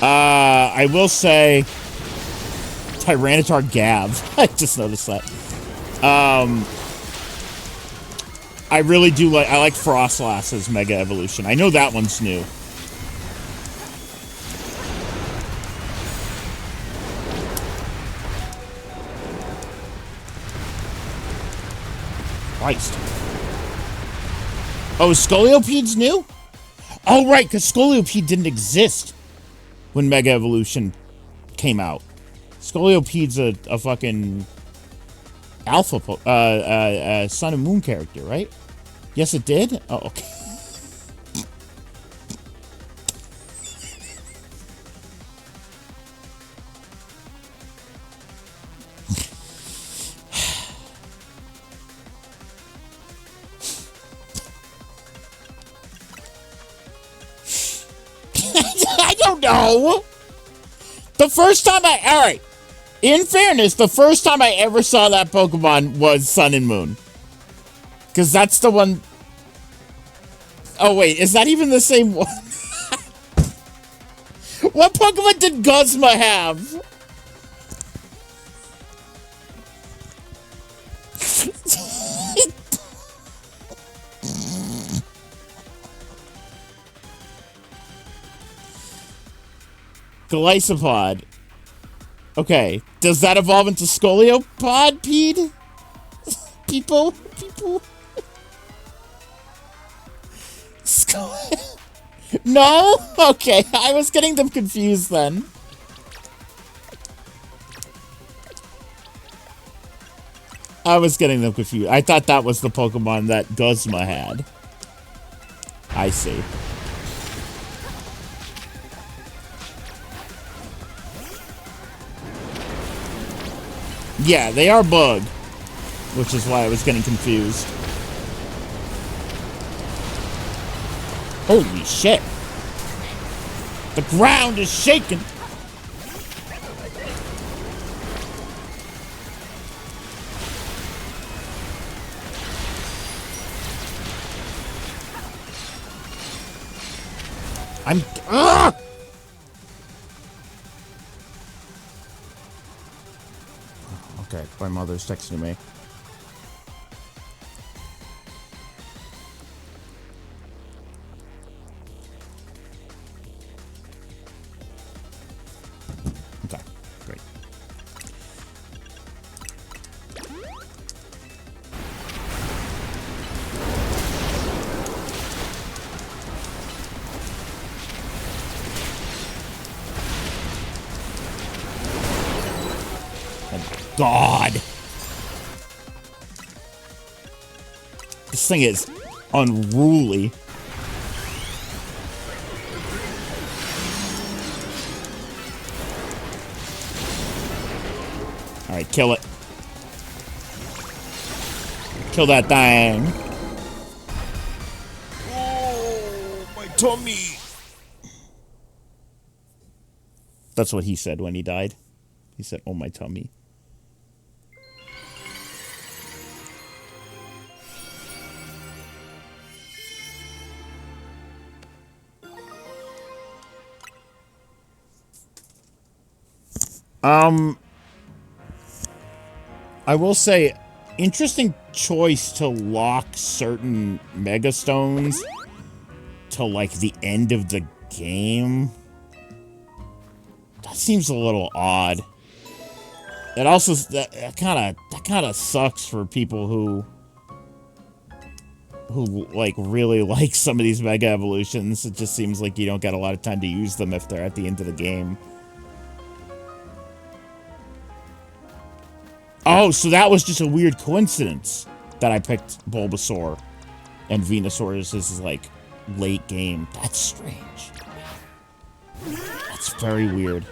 I will say Tyranitar Gav. I just noticed that. I really do like... I like Frostlass's Mega Evolution. I know that one's new. Christ. Oh, Scoliopede's new? Oh, right, because Scolipede didn't exist when Mega Evolution came out. Scoliopede's a fucking alpha, Sun and Moon character, right? Yes, it did? Oh, okay. I don't know. The first time alright. In fairness, the first time I ever saw that Pokemon was Sun and Moon. Because that's the one... Oh, wait. Is that even the same one? What Pokemon did Guzma have? Glycopod. Okay. Does that evolve into Scoliopod, Pede? People? No? Okay, I was getting them confused then. I thought that was the Pokemon that Guzma had. I see. Yeah, they are bug, which is why I was getting confused. Holy shit. The ground is shaking. Okay, my mother's texting me. Okay, great. God. This thing is unruly. Alright, kill it. Kill that thing. Oh, my tummy. That's what he said when he died. He said, oh, my tummy. I will say, interesting choice to lock certain Mega Stones to, like, the end of the game. That seems a little odd. It also, that kind of sucks for people who like really like some of these Mega Evolutions. It just seems like you don't get a lot of time to use them if they're at the end of the game. Oh, so that was just a weird coincidence that I picked Bulbasaur and Venusaur is like late game. That's strange. That's very weird.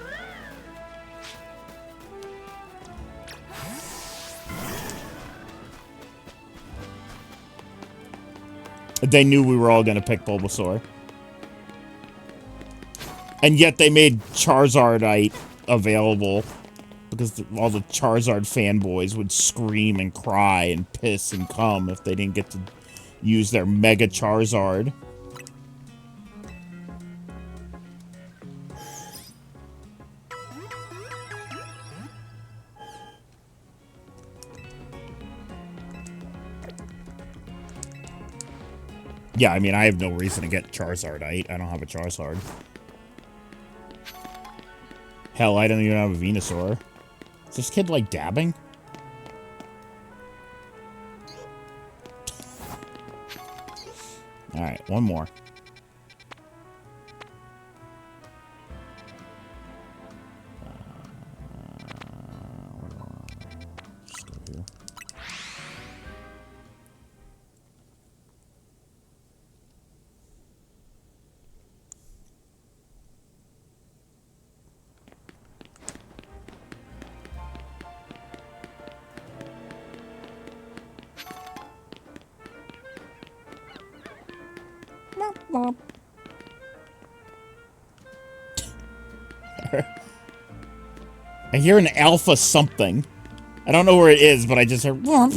They knew we were all going to pick Bulbasaur. And yet they made Charizardite available because all the Charizard fanboys would scream and cry and piss and cum if they didn't get to use their Mega Charizard. Yeah, I mean, I have no reason to get Charizard. I don't have a Charizard. Hell, I don't even have a Venusaur. Is this kid, like, dabbing? Alright, one more. Just go here. I hear an alpha something. I don't know where it is, but I just heard. I'll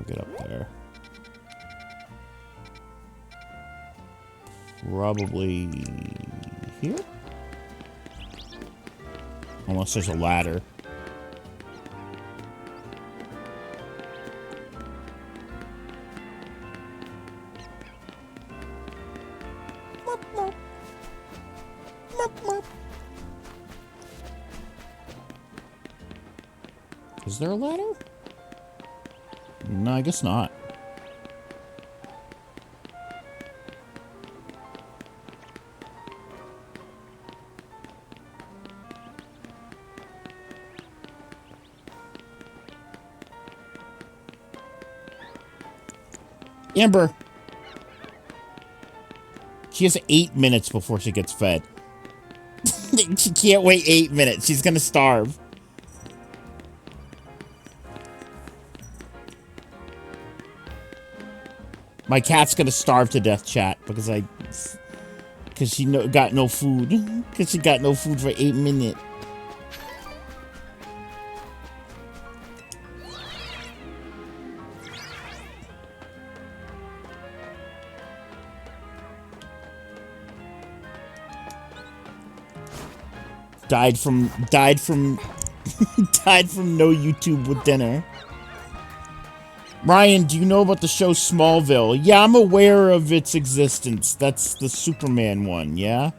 get up there. Probably here? Unless there's a ladder. Is there a ladder? No, I guess not. Amber. She has 8 minutes before she gets fed. She can't wait 8 minutes. She's gonna starve. My cat's gonna starve to death, chat, because she got no food. Because she got no food for 8 minutes. Died from died from no YouTube with dinner. Ryan, do you know about the show Smallville? Yeah, I'm aware of its existence. That's the Superman one, yeah?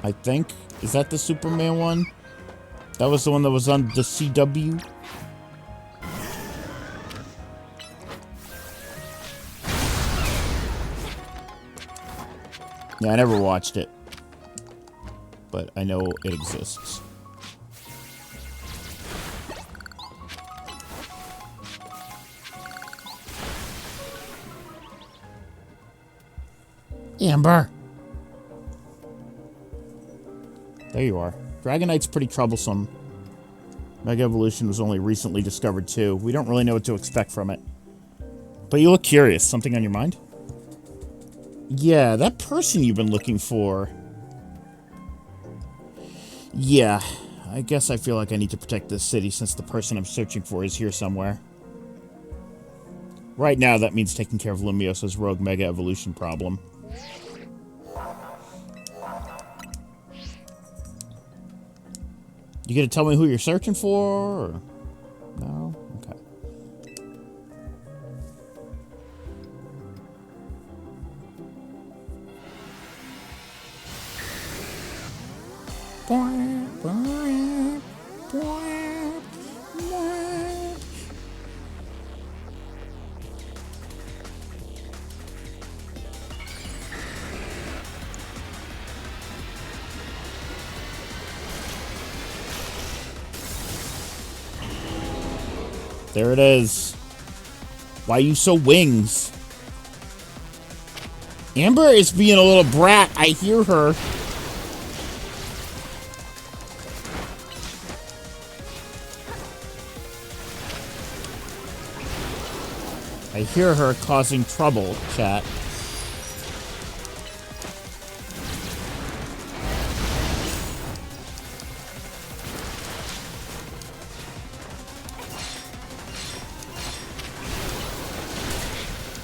I think. Is that the Superman one? That was the one that was on the CW? Yeah, I never watched it. But I know it exists. Amber. There you are. Dragonite's pretty troublesome. Mega Evolution was only recently discovered too. We don't really know what to expect from it. But you look curious. Something on your mind? Yeah, that person you've been looking for. Yeah, I guess I feel like I need to protect this city since the person I'm searching for is here somewhere. Right now, that means taking care of Lumiosa's rogue Mega Evolution problem. You gonna tell me who you're searching for, or? No? Okay. There it is. Why you so wings? Amber is being a little brat. I hear her. I hear her causing trouble, chat.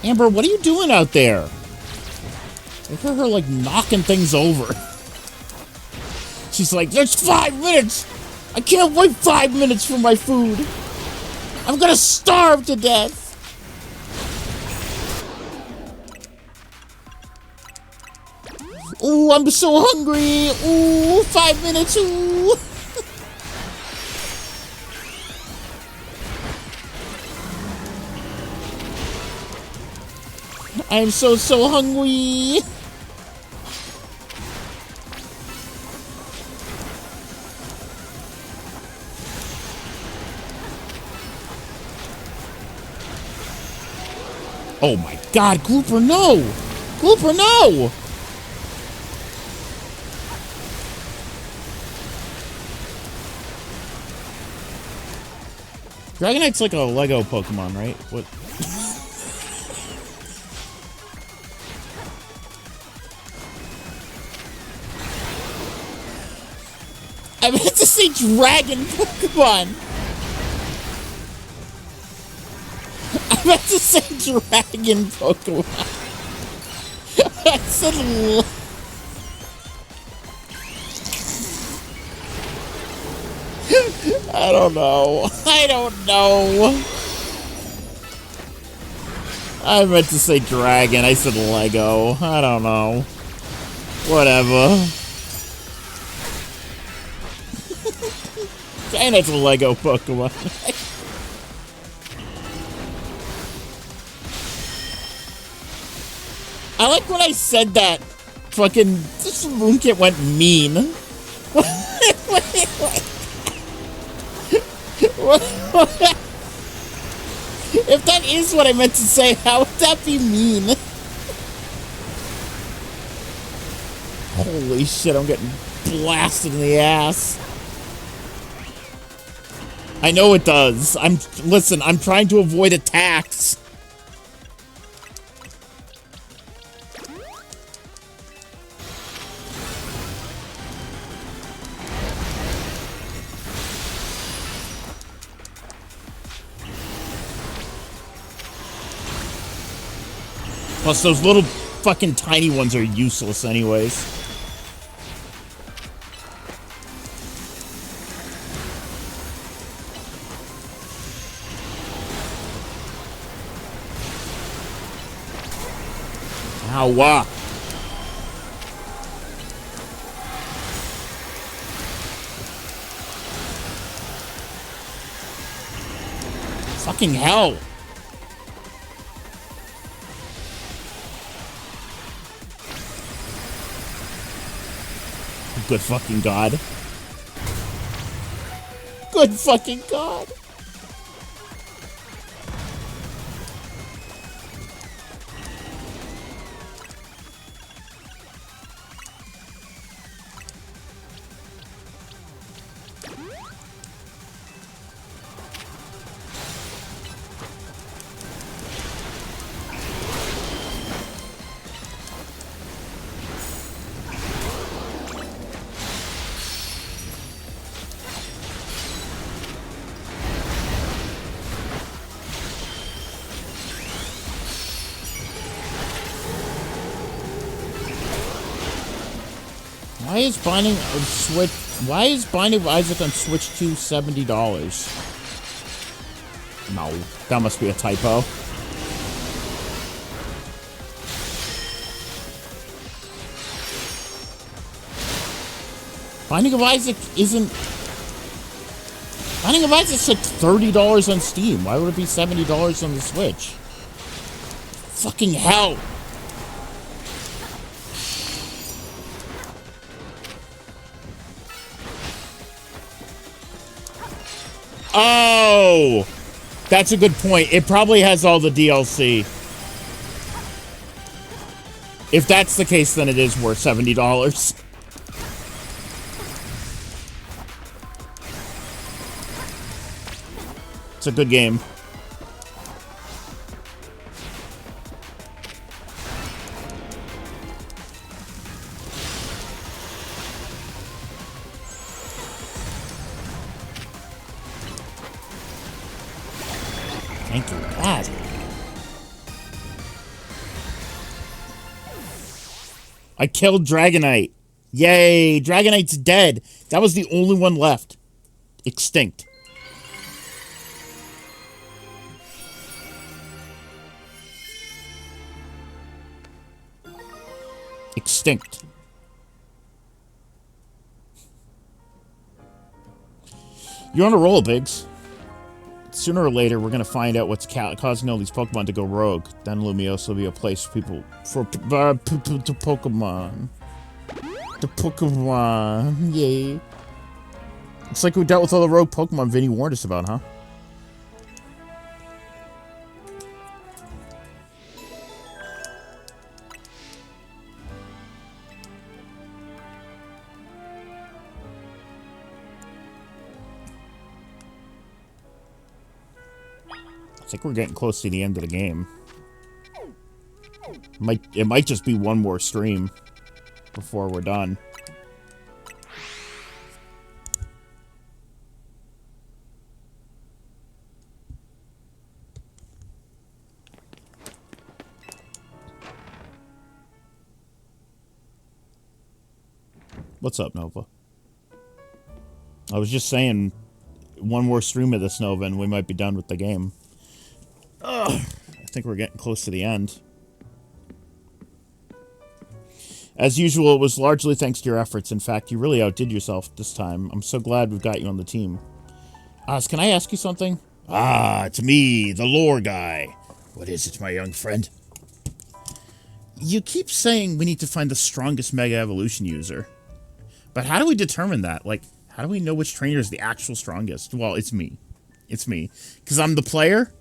Amber, what are you doing out there? I heard her, like, knocking things over. She's like, there's 5 minutes! I can't wait 5 minutes for my food! I'm gonna starve to death! Ooh, I'm so hungry! Ooh, 5 minutes, ooh! I'm so hungry! Oh my god, Glooper, no! Glooper, no! Dragonite's like a Lego Pokemon, right? What? I meant to say dragon Pokemon! I meant to say dragon Pokemon. I said I don't know. I don't know. I meant to say dragon. I said Lego. I don't know. Whatever. And it's a Lego Pokemon. I like when I said that. Fucking this Moonkit went mean. If that is what I meant to say, how would that be mean? Holy shit, I'm getting blasted in the ass. I know it does. Listen, I'm trying to avoid attacks. Plus, those little fucking tiny ones are useless anyways. Ow. Fucking hell. Good fucking God. Good fucking God. Why is Binding of Isaac on Switch 2 $70? No, that must be a typo. Binding of Isaac isn't... Binding of Isaac's like $30 on Steam. Why would it be $70 on the Switch? Fucking hell! Oh! That's a good point. It probably has all the DLC. If that's the case, then it is worth $70. It's a good game. Thank you, God. I killed Dragonite. Yay, Dragonite's dead. That was the only one left. Extinct. Extinct. You're on a roll, Biggs. Sooner or later, we're gonna find out what's causing all these Pokemon to go rogue. Then Lumiose will be a place for people to Pokemon. The Pokemon, yay! Looks like we dealt with all the rogue Pokemon Vinny warned us about, huh? I think we're getting close to the end of the game. It might just be one more stream before we're done. What's up, Nova? I was just saying, one more stream of this, Nova, and we might be done with the game. Ugh, I think we're getting close to the end. As usual, it was largely thanks to your efforts. In fact, you really outdid yourself this time. I'm so glad we've got you on the team. Oz, can I ask you something? Ah, it's me, the lore guy. What is it, my young friend? You keep saying we need to find the strongest Mega Evolution user. But how do we determine that? Like, how do we know which trainer is the actual strongest? Well, it's me. It's me. Because I'm the player?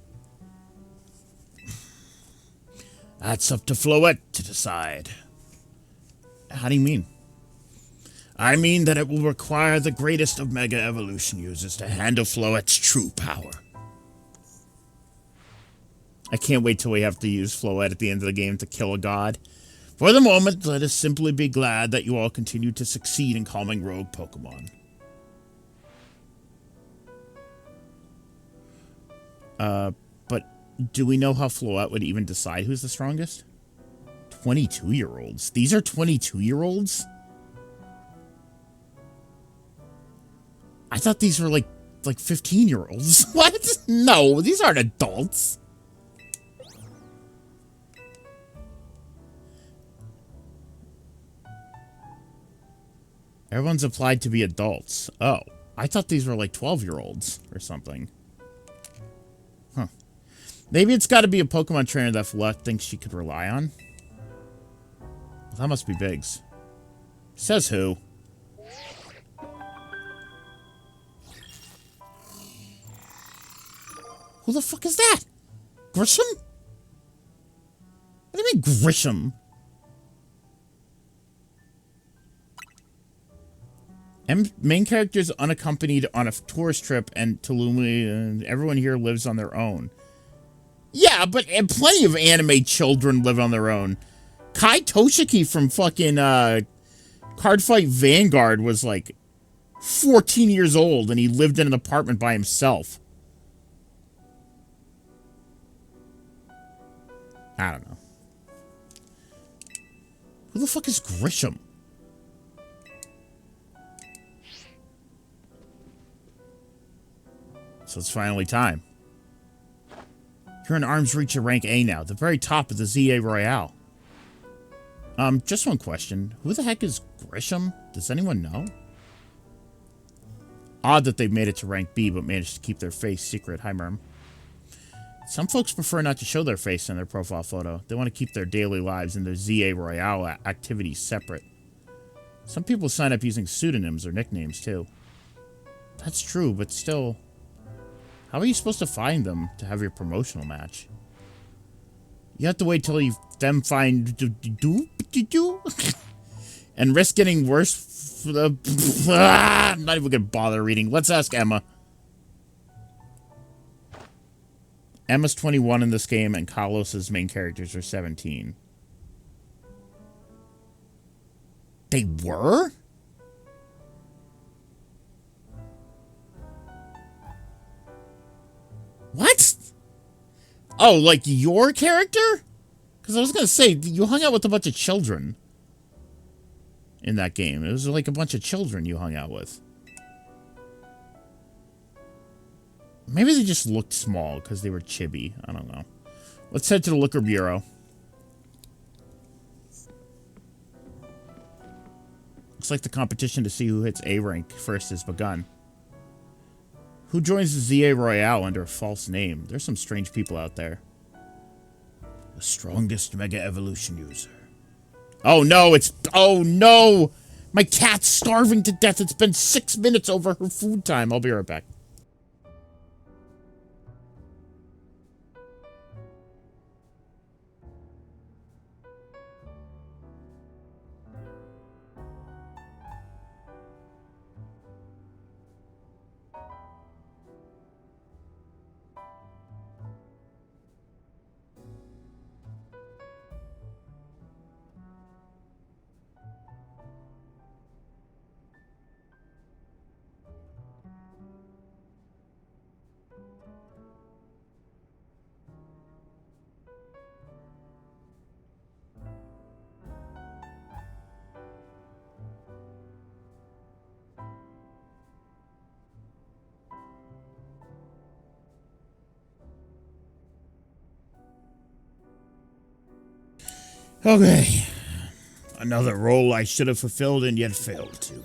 That's up to Floette to decide. How do you mean? I mean that it will require the greatest of Mega Evolution users to handle Floette's true power. I can't wait till we have to use Floette at the end of the game to kill a god. For the moment, let us simply be glad that you all continue to succeed in calming rogue Pokemon. But do we know how Floette would even decide who's the strongest? 22-year-olds. These are 22-year-olds? I thought these were like 15-year-olds. What? No, these aren't adults. Everyone's applied to be adults. Oh, I thought these were like 12-year-olds or something. Huh. Maybe it's got to be a Pokemon trainer that Floette thinks she could rely on. That must be Biggs. Says who? Who the fuck is that? Grisham? What do you mean Grisham? Main character's unaccompanied on a tourist trip, and Tulumi and everyone here lives on their own. Yeah, but plenty of anime children live on their own. Kai Toshiki from fucking Cardfight Vanguard was like 14 years old, and he lived in an apartment by himself. I don't know. Who the fuck is Grisham? So it's finally time. You're in arm's reach of rank A now, the very top of the ZA Royale. Just one question. Who the heck is Grisham? Does anyone know? Odd that they've made it to rank B, but managed to keep their face secret. Hi, Merm. Some folks prefer not to show their face in their profile photo. They want to keep their daily lives and their ZA Royale activities separate. Some people sign up using pseudonyms or nicknames, too. That's true, but still... How are you supposed to find them to have your promotional match? You have to wait till them find and risk getting worse for the... I'm not even gonna bother reading. Let's ask Emma. Emma's 21 in this game, and Carlos's main characters are 17. They were? What? Oh, like your character? Because I was going to say, you hung out with a bunch of children. in that game. It was like a bunch of children you hung out with. Maybe they just looked small because they were chibi. I don't know. Let's head to the Liquor Bureau. Looks like the competition to see who hits A rank first has begun. Who joins the ZA Royale under a false name? There's some strange people out there. The strongest Mega Evolution user. Oh no, oh no! My cat's starving to death. It's been 6 minutes over her food time. I'll be right back. Okay. Another role I should have fulfilled and yet failed to.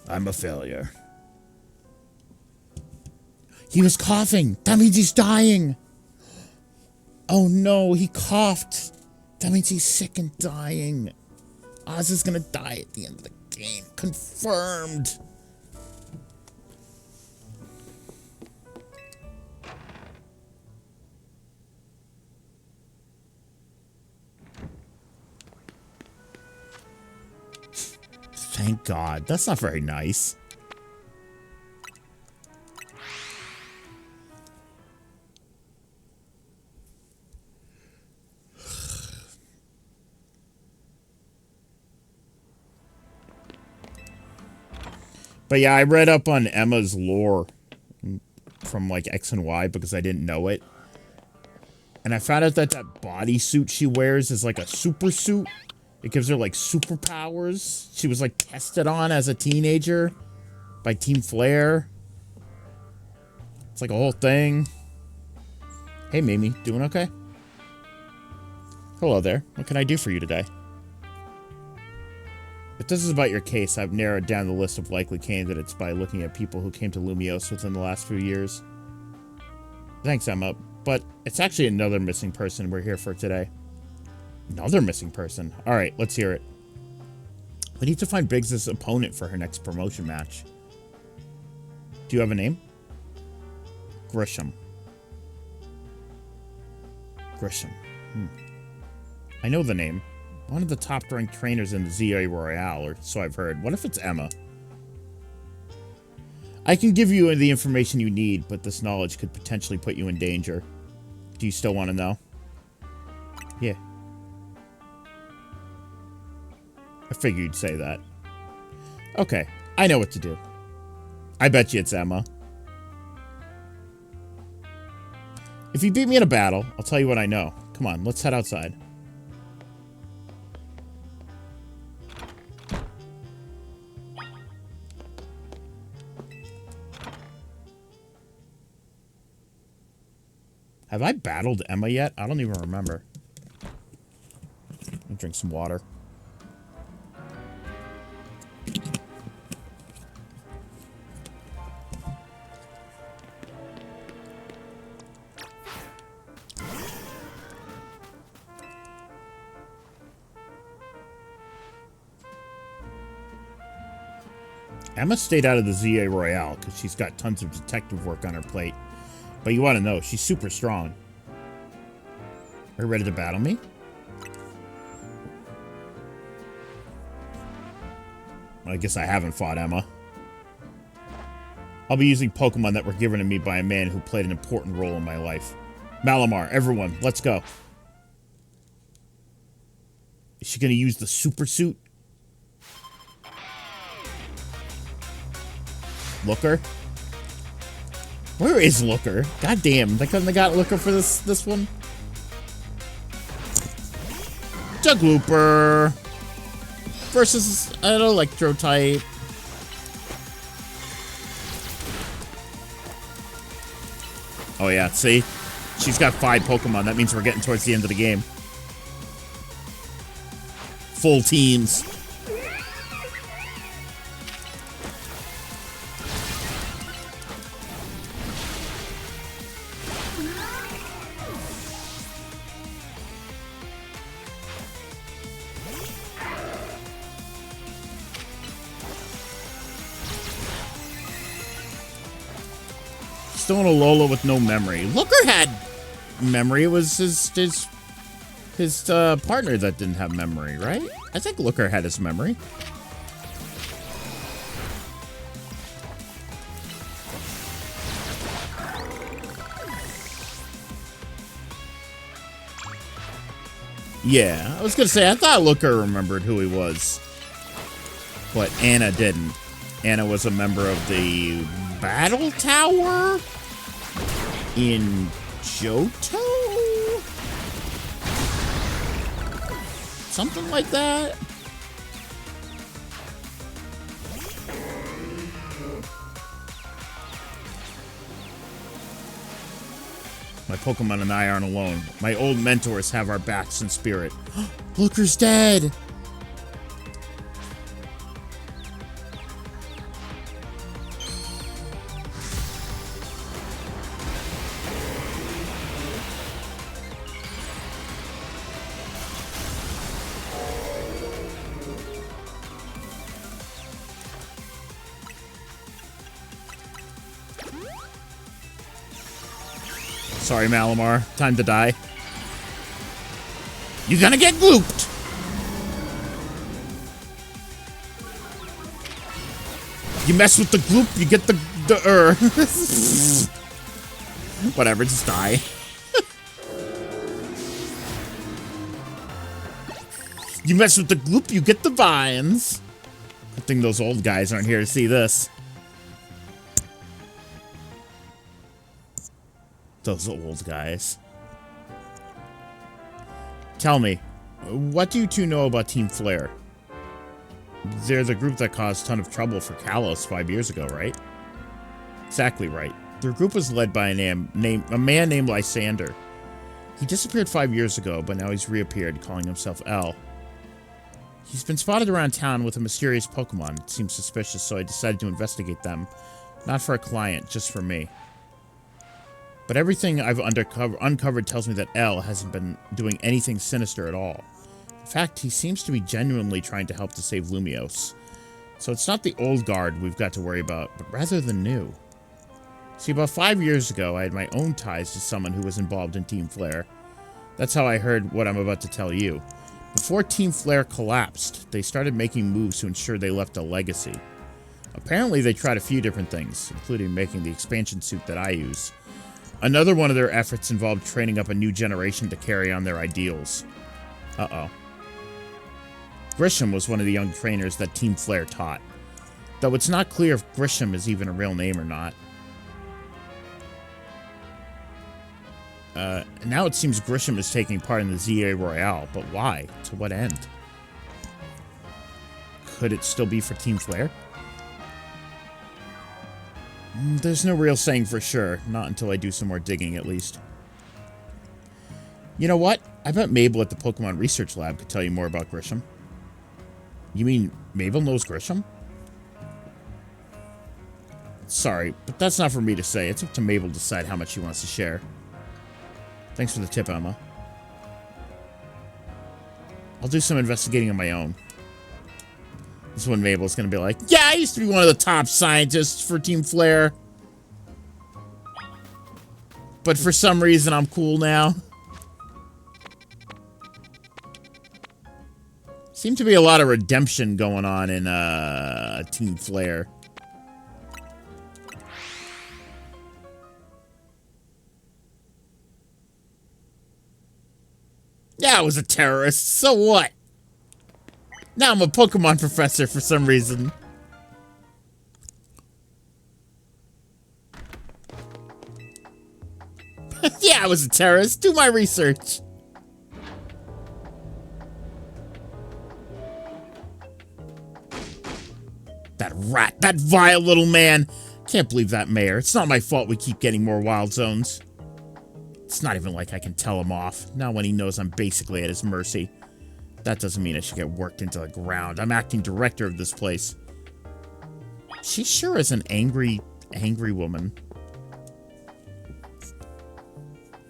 I'm a failure. He was coughing. That means he's dying. Oh no, he coughed. That means he's sick and dying. Oz is gonna die at the end of the game. Confirmed. Thank God. That's not very nice. But yeah, I read up on Emma's lore from like X and Y because I didn't know it. And I found out that that bodysuit she wears is like a super suit. It gives her, like, superpowers. She was, like, tested on as a teenager by Team Flare. It's like a whole thing. Hey, Mimi. Doing okay? Hello there. What can I do for you today? If this is about your case, I've narrowed down the list of likely candidates by looking at people who came to Lumios within the last few years. Thanks, Emma. But it's actually another missing person we're here for today. Another missing person. Alright, let's hear it. We need to find Biggs' opponent for her next promotion match. Do you have a name? Grisham. Grisham. I know the name. One of the top-ranked trainers in the ZA Royale, or so I've heard. What if it's Emma? I can give you the information you need, but this knowledge could potentially put you in danger. Do you still want to know? Yeah. I figured you'd say that. Okay, I know what to do. I bet you it's Emma. If you beat me in a battle, I'll tell you what I know. Come on, let's head outside. Have I battled Emma yet? I don't even remember. Let me drink some water. Emma stayed out of the ZA Royale because she's got tons of detective work on her plate. But you want to know, she's super strong. Are you ready to battle me? Well, I guess I haven't fought Emma. I'll be using Pokemon that were given to me by a man who played an important role in my life. Malamar, everyone, let's go. Is she going to use the super suit? Looker? Where is Looker? God damn, they couldn't have got Looker for this one. Juglooper. versus an electro type. Oh yeah, see? She's got 5 Pokemon. That means we're getting towards the end of the game. Full teams. Still in Alola with no memory. Looker had memory. It was his partner that didn't have memory, right? I think Looker had his memory. Yeah, I was gonna say, I thought Looker remembered who he was. But Anna didn't. Anna was a member of the Battle Tower in Johto? Something like that. My Pokemon and I aren't alone. My old mentors have our backs in spirit. Looker's dead! Sorry, Malamar. Time to die. You're gonna get glooped! You mess with the gloop, you get the Whatever, just die. You mess with the gloop, you get the vines. Good thing those old guys aren't here to see this. Those old guys. Tell me, what do you two know about Team Flare? They're the group that caused a ton of trouble for Kalos 5 years ago, right? Exactly right. Their group was led by a man named Lysander. He disappeared 5 years ago, but now he's reappeared, calling himself L. He's been spotted around town with a mysterious Pokemon. It seems suspicious, so I decided to investigate them. Not for a client, just for me. But everything I've uncovered tells me that L hasn't been doing anything sinister at all. In fact, he seems to be genuinely trying to help to save Lumiose. So it's not the old guard we've got to worry about, but rather the new. See, about 5 years ago, I had my own ties to someone who was involved in Team Flare. That's how I heard what I'm about to tell you. Before Team Flare collapsed, they started making moves to ensure they left a legacy. Apparently, they tried a few different things, including making the expansion suit that I use. Another one of their efforts involved training up a new generation to carry on their ideals. Uh-oh. Grisham was one of the young trainers that Team Flare taught. Though it's not clear if Grisham is even a real name or not. Now it seems Grisham is taking part in the ZA Royale, but why? To what end? Could it still be for Team Flare? There's no real saying for sure. Not until I do some more digging, at least. You know what? I bet Mabel at the Pokemon Research Lab could tell you more about Grisham. You mean Mabel knows Grisham? Sorry, but that's not for me to say. It's up to Mabel to decide how much she wants to share. Thanks for the tip, Emma. I'll do some investigating on my own. This is when Mabel's gonna be like, yeah, I used to be one of the top scientists for Team Flare. But for some reason, I'm cool now. Seemed to be a lot of redemption going on in Team Flare. Yeah, I was a terrorist. So what? Now I'm a Pokemon professor for some reason. Yeah, I was a terrorist. Do my research. rat. That vile little man. Can't believe that mayor. It's not my fault we keep getting more wild zones. It's not even like I can tell him off. Not when he knows I'm basically at his mercy. That doesn't mean I should get worked into the ground. I'm acting director of this place. She sure is an angry woman.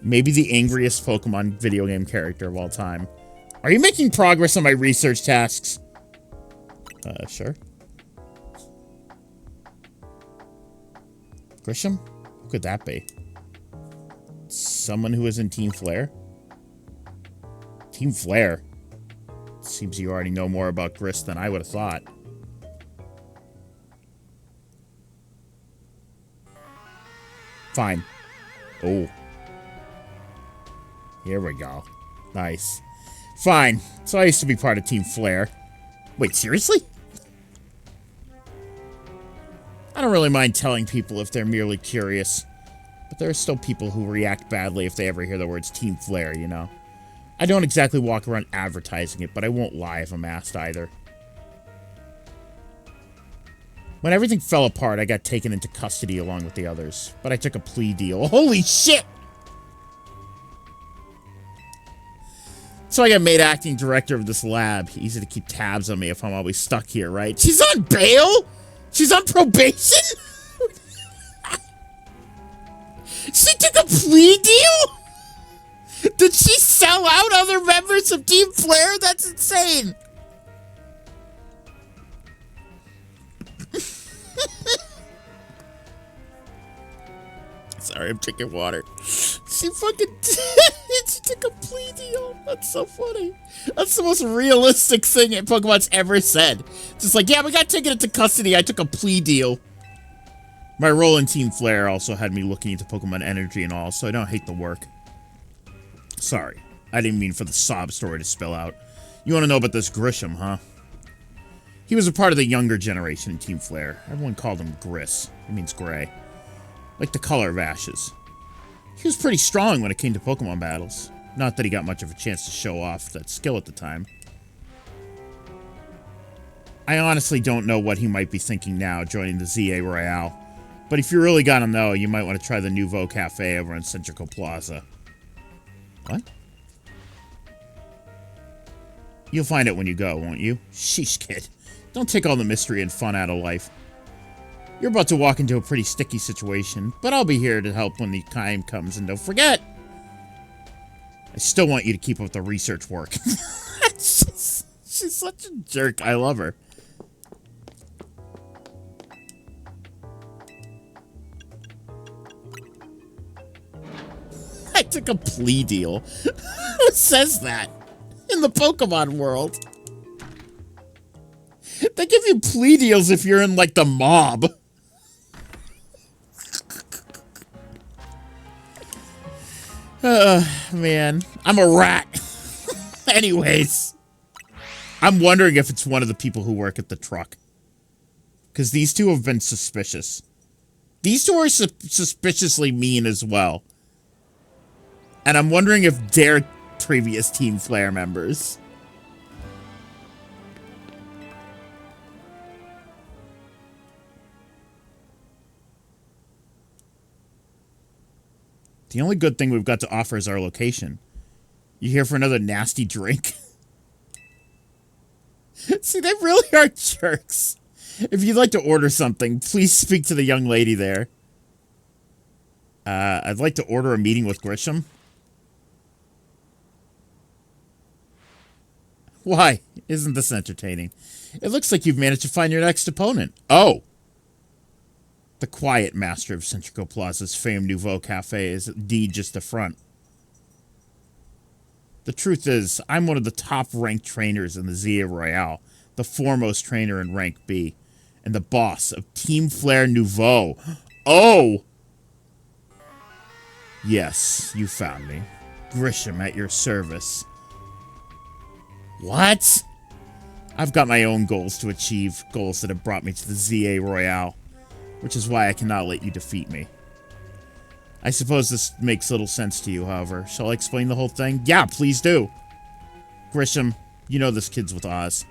Maybe the angriest Pokemon video game character of all time. Are you making progress on my research tasks? Sure. Grisham? Who could that be? Someone who is in Team Flare? Team Flare? Seems you already know more about Grist than I would have thought. Fine. Oh. Here we go. Nice. Fine. So I used to be part of Team Flare. Wait, seriously? I don't really mind telling people if they're merely curious. But there are still people who react badly if they ever hear the words Team Flare, you know? I don't exactly walk around advertising it, but I won't lie if I'm asked either. When everything fell apart, I got taken into custody along with the others. But I took a plea deal. Holy shit! So I got made acting director of this lab. Easy to keep tabs on me if I'm always stuck here, right? She's on bail? She's on probation? She took a plea deal? Did she sell out other members of Team Flare? That's insane. Sorry, I'm drinking water. She fucking she took a plea deal. That's so funny. That's the most realistic thing Pokemon's ever said. Just like, yeah, we got taken into custody. I took a plea deal. My role in Team Flare also had me looking into Pokemon energy and all, so I don't hate the work. Sorry, I didn't mean for the sob story to spill out. You want to know about this Grisham, huh? He was a part of the younger generation in Team Flare. Everyone called him Gris. It means gray. Like the color of ashes. He was pretty strong when it came to Pokemon battles. Not that he got much of a chance to show off that skill at the time. I honestly don't know what he might be thinking now, joining the ZA Royale. But if you really gotta know, you might want to try the Nouveau Cafe over in Centrical Plaza. What? You'll find it when you go, won't you? Sheesh, kid. Don't take all the mystery and fun out of life. You're about to walk into a pretty sticky situation, but I'll be here to help when the time comes, and don't forget, I still want you to keep up the research work. she's such a jerk. I love her. I took a plea deal. Who says that? In the Pokemon world. They give you plea deals if you're in, like, the mob. Man. I'm a rat. Anyways. I'm wondering if it's one of the people who work at the truck. Because these two have been suspicious. These two are suspiciously mean as well. And I'm wondering if they're previous Team Flare members. The only good thing we've got to offer is our location. You here for another nasty drink? See, they really are jerks. If you'd like to order something, please speak to the young lady there. I'd like to order a meeting with Grisham. Why? Isn't this entertaining? It looks like you've managed to find your next opponent. Oh! The quiet master of Centrical Plaza's famed Nouveau Cafe is indeed just the front. The truth is, I'm one of the top-ranked trainers in the ZA Royale, the foremost trainer in rank B, and the boss of Team Flare Nouveau. Oh! Yes, you found me. Grisham at your service. What? I've got my own goals to achieve, goals that have brought me to the ZA Royale, which is why I cannot let you defeat me. I suppose this makes little sense to you, however. Shall I explain the whole thing? Yeah, please do. Grisham, you know this kid's with Oz.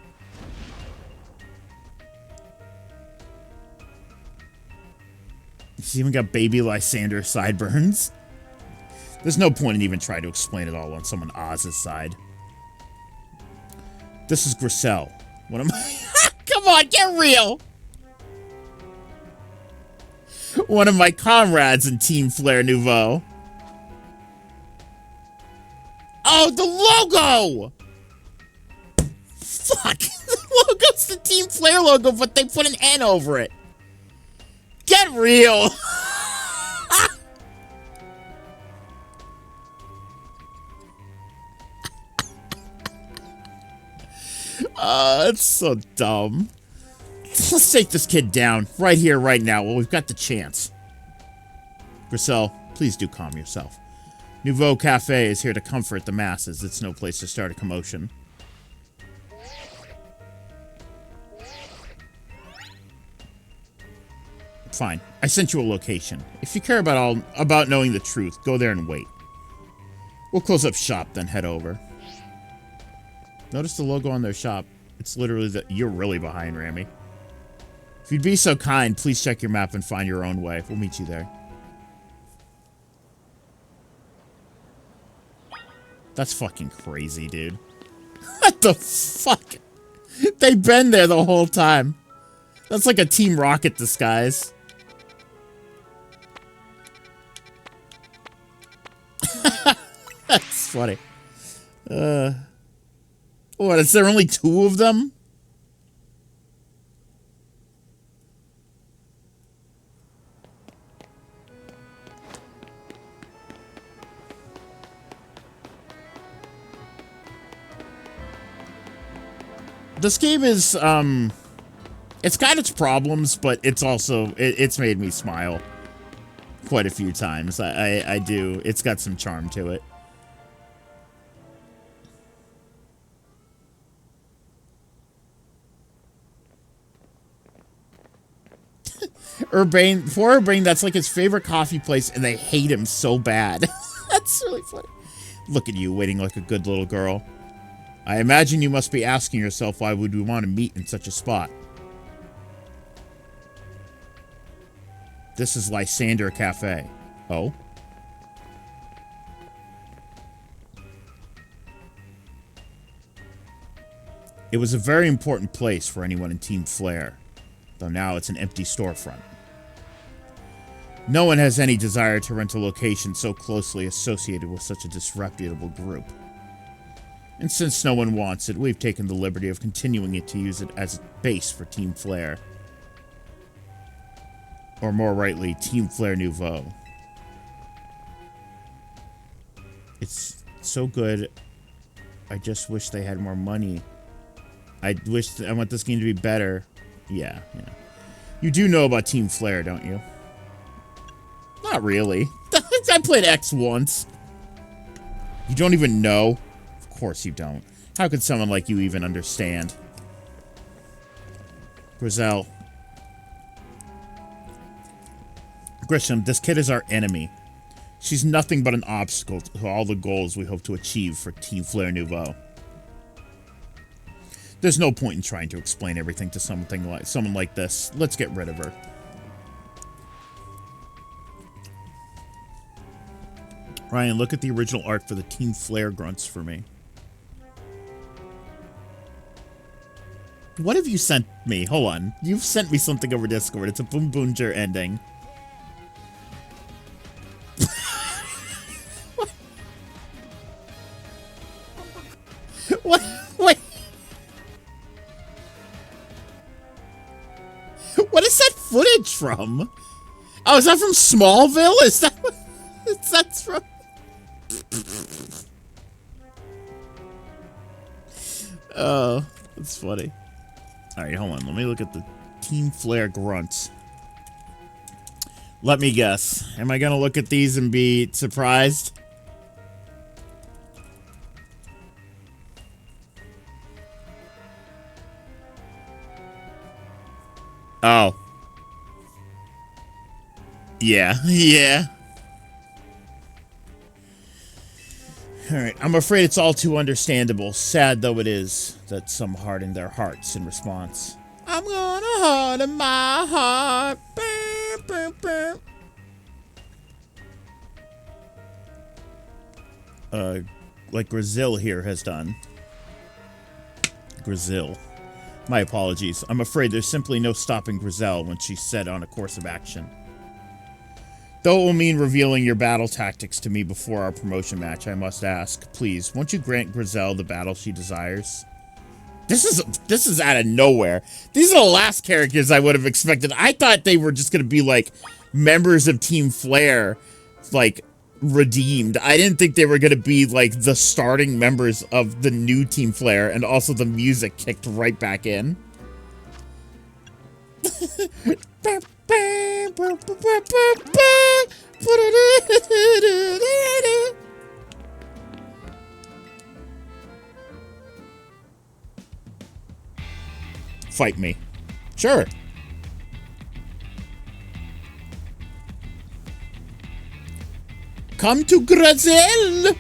She's even got baby Lysander sideburns. There's no point in even trying to explain it all on someone Oz's side. This is Griselle. One of my... Come on, get real! One of my comrades in Team Flare Nouveau. Oh, the logo! Fuck! The logo's the Team Flare logo, but they put an N over it. Get real! It's so dumb. Let's take this kid down right here, right now, while we've got the chance. Griselle, please do calm yourself. Nouveau Cafe is here to comfort the masses. It's no place to start a commotion. Fine. I sent you a location. If you care about knowing the truth, go there and wait. We'll close up shop, then head over. Notice the logo on their shop. It's literally that you're really behind, Rami. If you'd be so kind, please check your map and find your own way. We'll meet you there. That's fucking crazy, dude. What the fuck? They've been there the whole time. That's like a Team Rocket disguise. That's funny. What, is there only 2 of them? This game is, it's got its problems, but it's also, it's made me smile quite a few times. I do. It's got some charm to it. Urbane, for Urbane, that's like his favorite coffee place, and they hate him so bad. That's really funny. Look at you, waiting like a good little girl. I imagine you must be asking yourself, why would we want to meet in such a spot? This is Lysander Cafe. Oh? It was a very important place for anyone in Team Flare, though now it's an empty storefront. No one has any desire to rent a location so closely associated with such a disreputable group. And since no one wants it, we've taken the liberty of continuing it to use it as a base for Team Flare. Or more rightly, Team Flare Nouveau. It's so good. I just wish they had more money. I want this game to be better. Yeah. You do know about Team Flare, don't you? Not really. I played X once. You don't even know? Of course you don't. How could someone like you even understand? Griselle. Grisham, this kid is our enemy. She's nothing but an obstacle to all the goals we hope to achieve for Team Flare Nouveau. There's no point in trying to explain everything to someone like this. Let's get rid of her. Ryan, look at the original art for the Team Flare grunts for me. What have you sent me? Hold on. You've sent me something over Discord. It's a Boom Boomger ending. What? Wait. What is that footage from? Oh, is that from Smallville? Is that what that's from? Oh, that's funny. Alright, hold on. Let me look at the Team Flare grunts. Let me guess. Am I gonna look at these and be surprised? Oh. Yeah. Alright, I'm afraid it's all too understandable, sad though it is, that some harden their hearts in response. I'm gonna harden my heart. Burr, burr, burr. like Grizel here has done. Grizel. My apologies. I'm afraid there's simply no stopping Grizel when she's set on a course of action. Though it will mean revealing your battle tactics to me before our promotion match, I must ask, please, won't you grant Grizel the battle she desires? This is out of nowhere. These are the last characters I would have expected. I thought they were just gonna be like members of Team Flare, like redeemed. I didn't think they were gonna be like the starting members of the new Team Flare, and also the music kicked right back in. Fight me. Sure. Come to Grizel!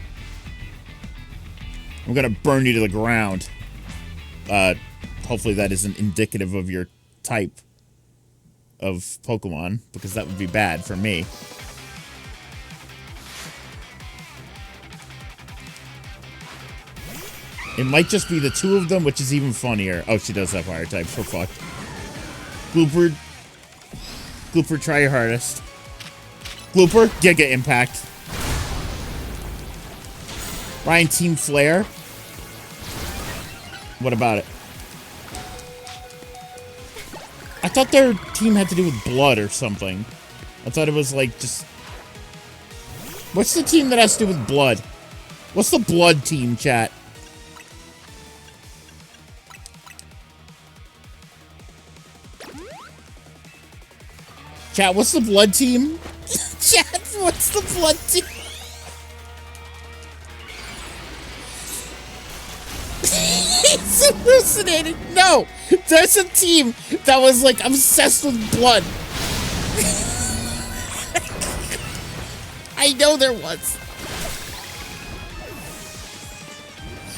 I'm gonna burn you to the ground. Hopefully that isn't indicative of your type of Pokemon, because that would be bad for me. It might just be the two of them, which is even funnier. Oh, she does have fire types. We're fucked. Glooper. Glooper, try your hardest. Glooper, Giga Impact. Ryan, Team Flare. What about it? I thought their team had to do with blood or something. I thought it was like just... What's the team that has to do with blood? What's the blood team, chat? Chat, what's the blood team? Chat, what's the blood team? He's hallucinating. No, there's a team that was like obsessed with blood. I know there was.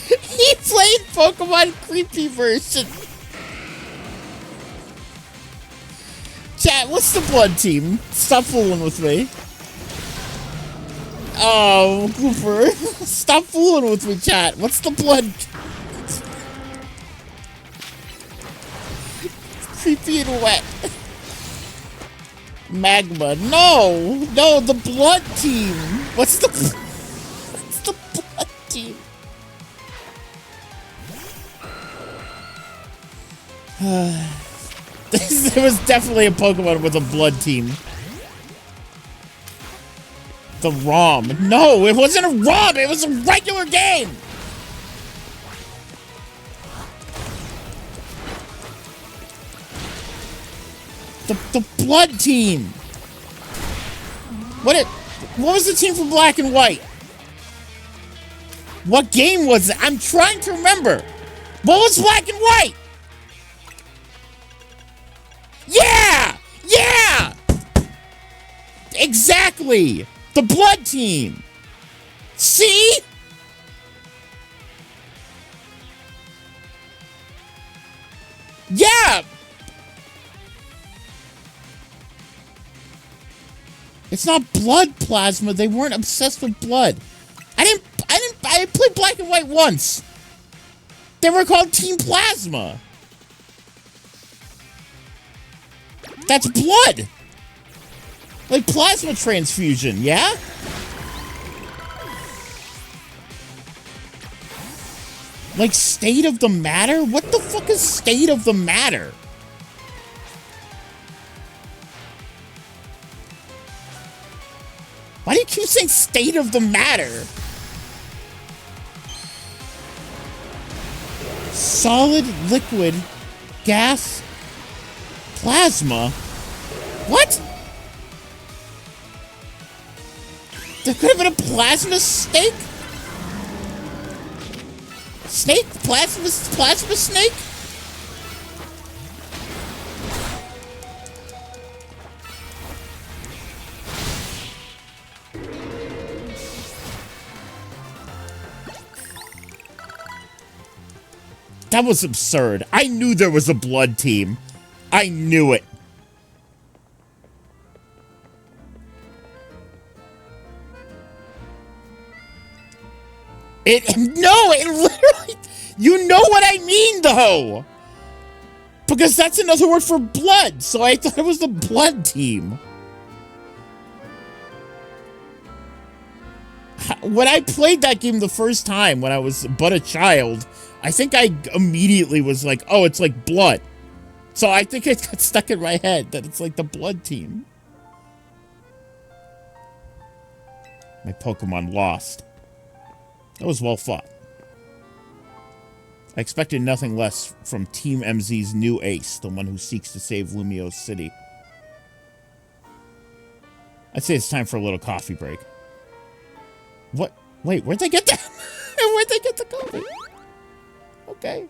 He played Pokemon Creepy version. Chat, what's the blood team? Stop fooling with me. Oh, Cooper. Stop fooling with me, chat. What's the blood? Creepy and wet. Magma. No! No, the blood team. What's the blood team? There was definitely a Pokemon with a blood team. The ROM. No, it wasn't a ROM. It was a regular game. The blood team. What was the team from Black and White? What game was it? I'm trying to remember. What was Black and White? Yeah! Yeah! Exactly! The blood team! See? Yeah! It's not blood plasma. They weren't obsessed with blood. I played Black and White once. They were called Team Plasma. That's blood. Like plasma transfusion, yeah? Like state of the matter? What the fuck is state of the matter? Why do you keep saying state of the matter? Solid, liquid, gas, plasma? What? There could have been a plasma snake? Snake? Plasma snake? That was absurd. I knew there was a blood team. I knew it. it literally, you know what I mean, though. Because that's another word for blood, so I thought it was the blood team. When I played that game the first time, when I was but a child, I think I immediately was like, oh, it's like blood. So I think it got stuck in my head that it's like the blood team. My Pokemon lost. That was well fought. I expected nothing less from Team MZ's new ace, the one who seeks to save Lumiose City. I'd say it's time for a little coffee break. What? Wait, where'd they get that? Where'd they get the coffee? Okay.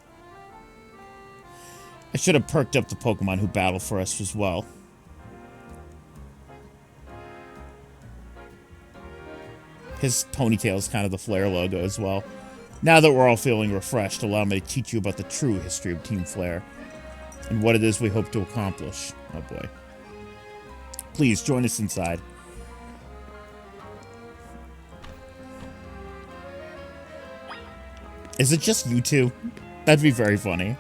I should have perked up the Pokemon who battle for us as well. His ponytail is kind of the Flare logo as well. Now that we're all feeling refreshed, allow me to teach you about the true history of Team Flare and what it is we hope to accomplish. Oh boy. Please join us inside. Is it just you two? That'd be very funny.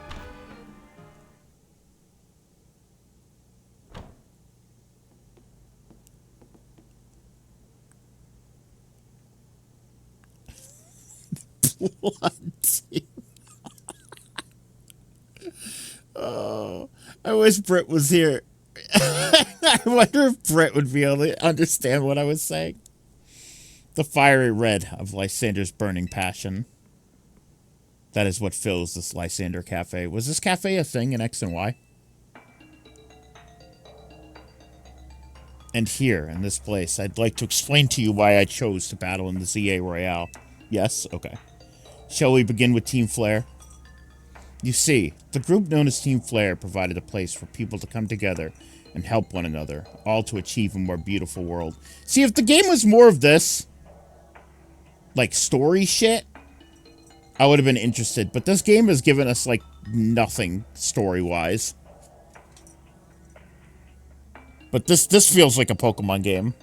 Blood team. Oh, I wish Britt was here. I wonder if Britt would be able to understand what I was saying. The fiery red of Lysander's burning passion. That is what fills this Lysander Cafe. Was this cafe a thing in X and Y? And here, in this place, I'd like to explain to you why I chose to battle in the ZA Royale. Yes? Okay. Shall we begin with Team Flare? You see, the group known as Team Flare provided a place for people to come together and help one another, all to achieve a more beautiful world. See, if the game was more of this, like story shit, I would have been interested. But this game has given us, like, nothing story-wise. But this feels like a Pokemon game.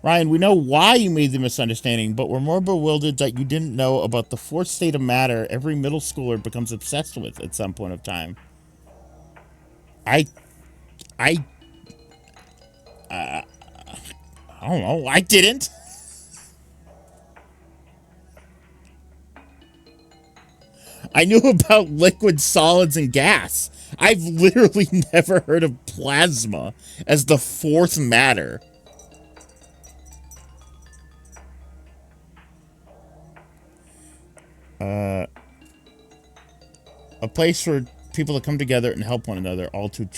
Ryan, we know why you made the misunderstanding, but we're more bewildered that you didn't know about the fourth state of matter every middle schooler becomes obsessed with at some point of time. I don't know. I didn't. I knew about liquid, solids, and gas. I've literally never heard of plasma as the fourth matter. A place for people to come together and help one another, all to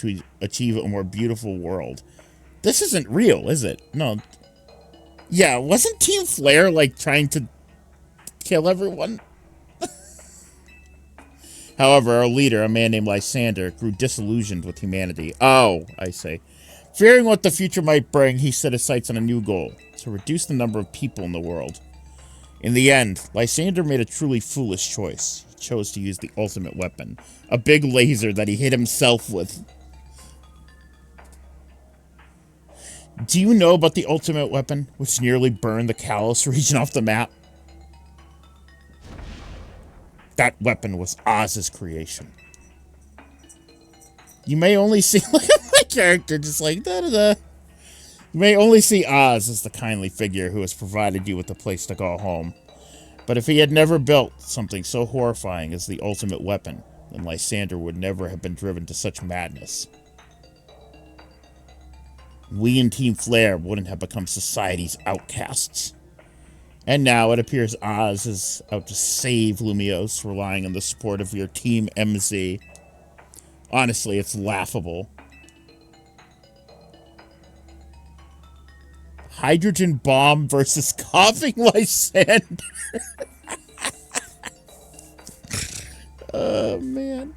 achieve a more beautiful world. This isn't real, is it? No. Yeah, wasn't Team Flare, like, trying to kill everyone? However, our leader, a man named Lysander, grew disillusioned with humanity. Oh, I see. Fearing what the future might bring, he set his sights on a new goal, to reduce the number of people in the world. In the end, Lysander made a truly foolish choice. He chose to use the ultimate weapon, a big laser that he hit himself with. Do you know about the ultimate weapon, which nearly burned the Kalos region off the map? That weapon was Oz's creation. You may only see... Look at my character, just like... da-da-da. You may only see Oz as the kindly figure who has provided you with a place to call home. But if he had never built something so horrifying as the ultimate weapon, then Lysander would never have been driven to such madness. We in Team Flare wouldn't have become society's outcasts. And now it appears Oz is out to save Lumiose, relying on the support of your Team MZ. Honestly, it's laughable. Hydrogen bomb versus coughing Lysander. Oh, man.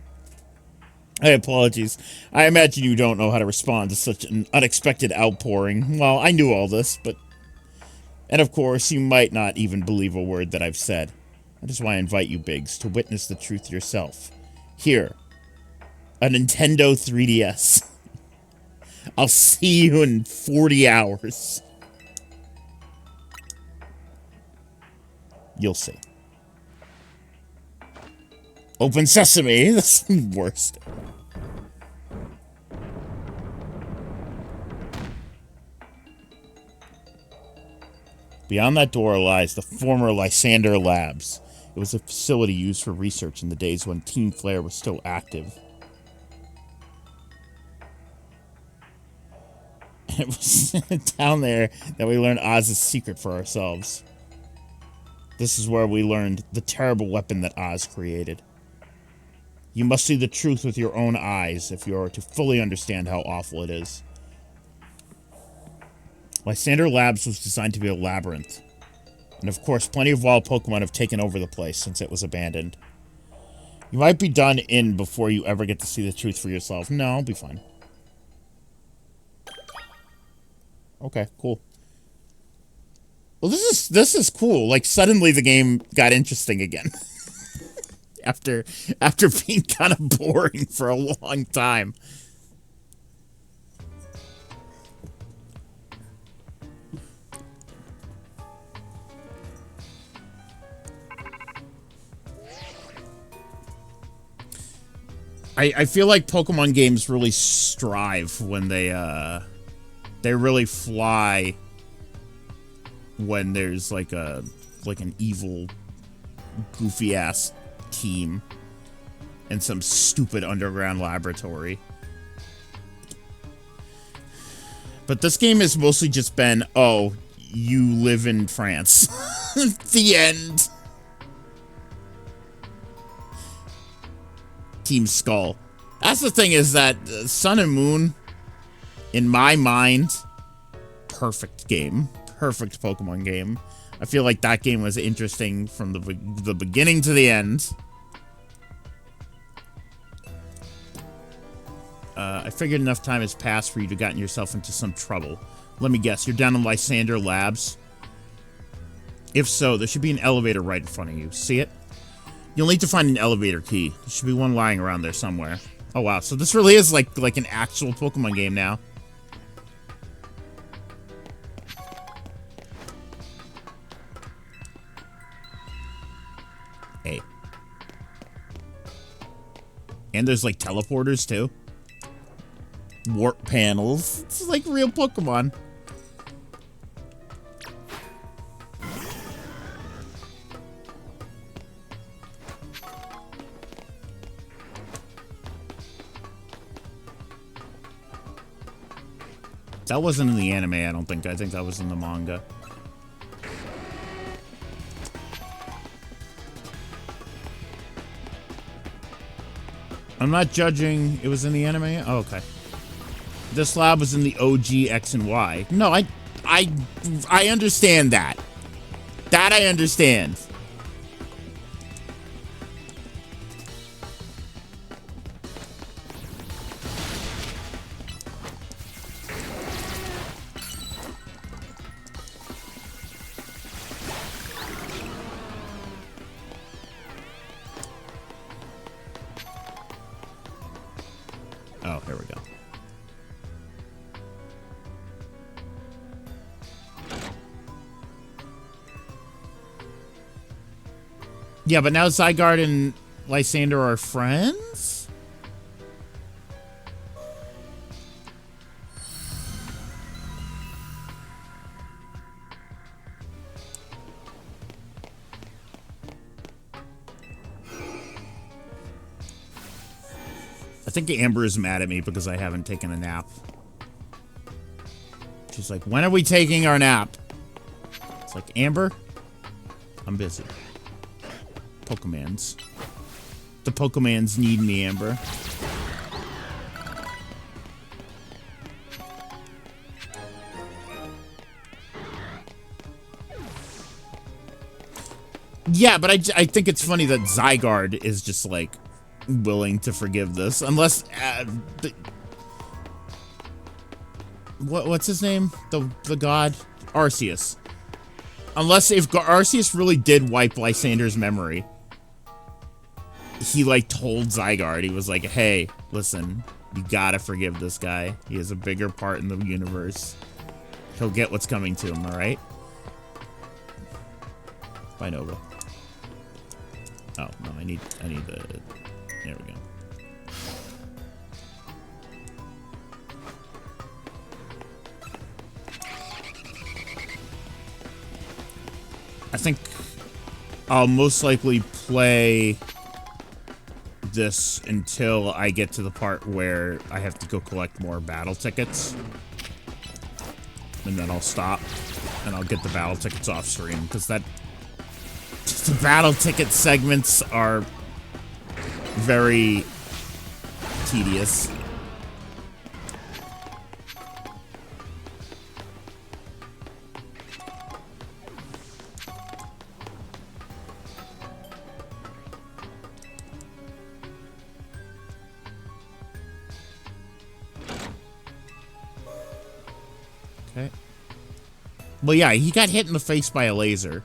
Hey, apologies. I imagine you don't know how to respond to such an unexpected outpouring. Well, I knew all this, but... And of course, you might not even believe a word that I've said. That is why I invite you, Biggs, to witness the truth yourself. Here, a Nintendo 3DS. I'll see you in 40 hours. You'll see. Open sesame. That's the worst. Beyond that door lies the former Lysander Labs. It was a facility used for research in the days when Team Flare was still active. It was down there that we learned Oz's secret for ourselves. This is where we learned the terrible weapon that Oz created. You must see the truth with your own eyes if you are to fully understand how awful it is. Lysander Labs was designed to be a labyrinth. And of course, plenty of wild Pokemon have taken over the place since it was abandoned. You might be done in before you ever get to see the truth for yourself. No, I'll be fine. Okay, cool. Well, this is cool. Like, suddenly the game got interesting again. after being kind of boring for a long time. I feel like Pokemon games really strive when they really fly when there's like an evil goofy ass team in some stupid underground laboratory. But this game has mostly just been, oh, you live in France. The end. Team Skull. That's the thing, is that Sun and Moon, in my mind, perfect game. Perfect Pokemon game. I feel like that game was interesting from the beginning to the end. I figured enough time has passed for you to have gotten yourself into some trouble. Let me guess, you're down in Lysander Labs? If so, there should be an elevator right in front of you. See it? You'll need to find an elevator key. There should be one lying around there somewhere. Oh wow, so this really is like an actual Pokemon game now. Hey. And there's like teleporters too. Warp panels. This is like real Pokemon. That wasn't in the anime, I don't think. I think that was in the manga. I'm not judging. It was in the anime? Oh, okay. This lab was in the OG X and Y. No, I understand that. That I understand. Oh, here we go. Yeah, but now Zygarde and Lysander are friends? I think Amber is mad at me because I haven't taken a nap. She's like, when are we taking our nap? It's like, Amber, I'm busy. Pokemans. The Pokemans need me, Amber. Yeah, but I think it's funny that Zygarde is just like willing to forgive this, unless what's his name? The god Arceus. Unless if Arceus really did wipe Lysander's memory, he like told Zygarde, he was like, hey, listen, you gotta forgive this guy. He has a bigger part in the universe. He'll get what's coming to him, all right? Bye, Nova. Oh, no, I need the... There we go. I think I'll most likely play this until I get to the part where I have to go collect more battle tickets. And then I'll stop, and I'll get the battle tickets off stream, because the battle ticket segments are very tedious. Okay. Well, yeah, he got hit in the face by a laser.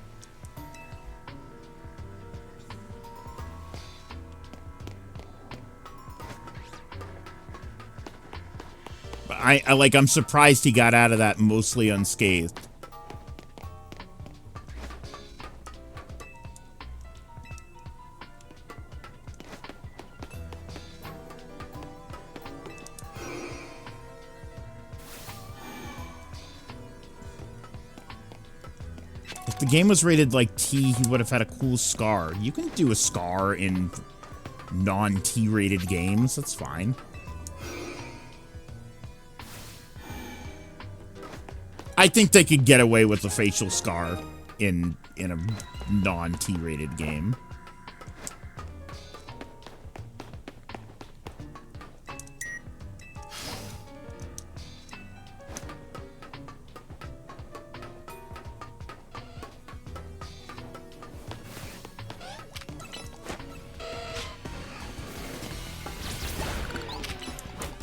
But I'm surprised he got out of that mostly unscathed. If the game was rated like T, he would have had a cool scar. You can do a scar in non-T rated games. That's fine. I think they could get away with a facial scar in a non-T rated game.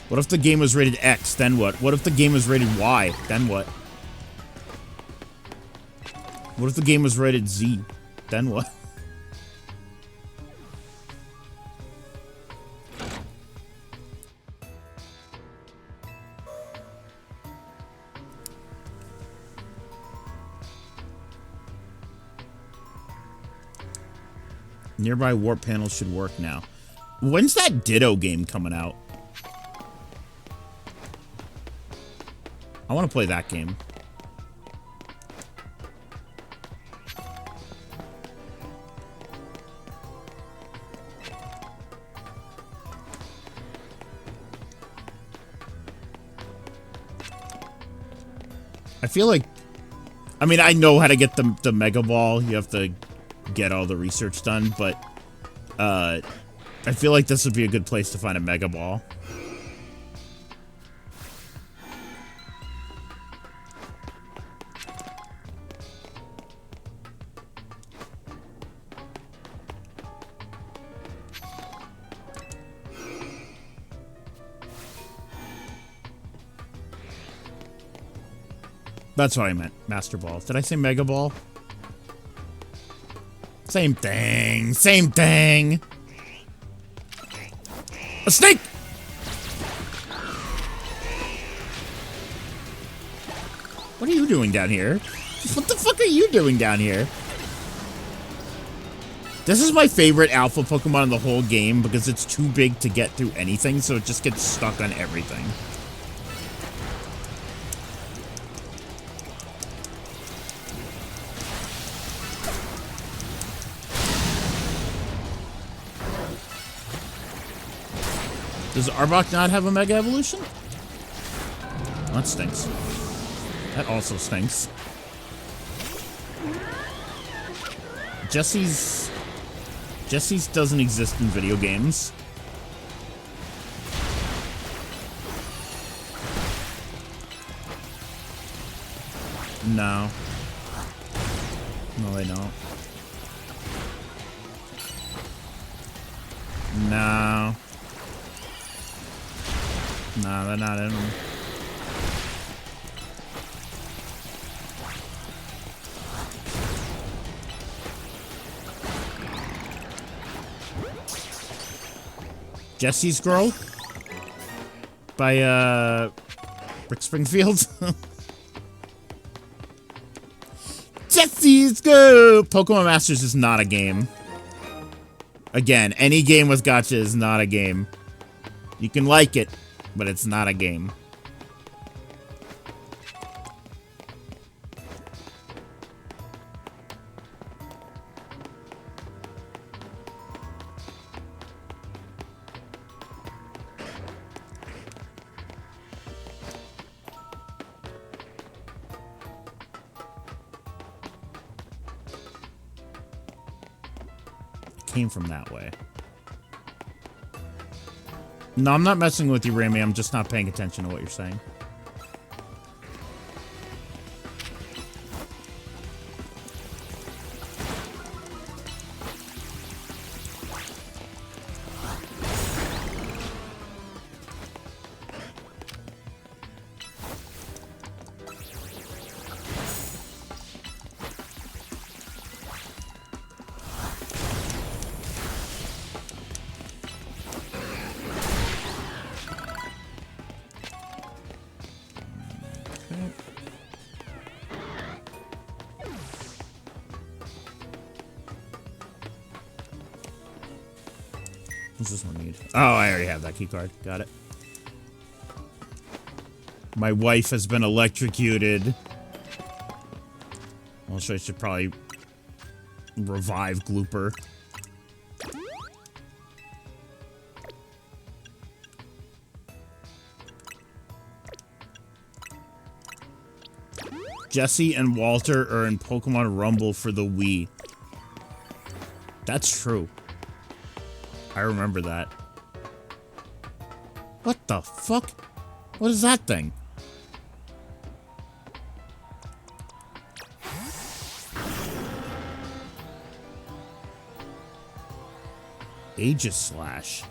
What if the game was rated X? Then what? What if the game was rated Y? Then what? What if the game was rated Z? Then what? Nearby warp panels should work now. When's that Ditto game coming out? I want to play that game. I feel like... I mean, I know how to get the Mega Ball. You have to get all the research done, but... I feel like this would be a good place to find a Mega Ball. That's what I meant. Master Ball. Did I say Mega Ball? Same thing. Same thing. A snake! What are you doing down here? What the fuck are you doing down here? This is my favorite alpha Pokemon in the whole game because it's too big to get through anything, so it just gets stuck on everything. Does Arbok not have a Mega Evolution? That stinks. That also stinks. Jesse's doesn't exist in video games. No. No, they don't. No. No, they're not in them. Jesse's Grow? By, Rick Springfield? Jesse's Let's go! Pokemon Masters is not a game. Again, any game with gacha is not a game. You can like it, but it's not a game. Came from that way. No, I'm not messing with you, Remy. I'm just not paying attention to what you're saying. What's this one need? Oh, I already have that key card. Got it. My wife has been electrocuted. Also, I should probably revive Glooper. Jesse and Walter are in Pokemon Rumble for the Wii. That's true. I remember that. What the fuck? What is that thing? Aegis Slash.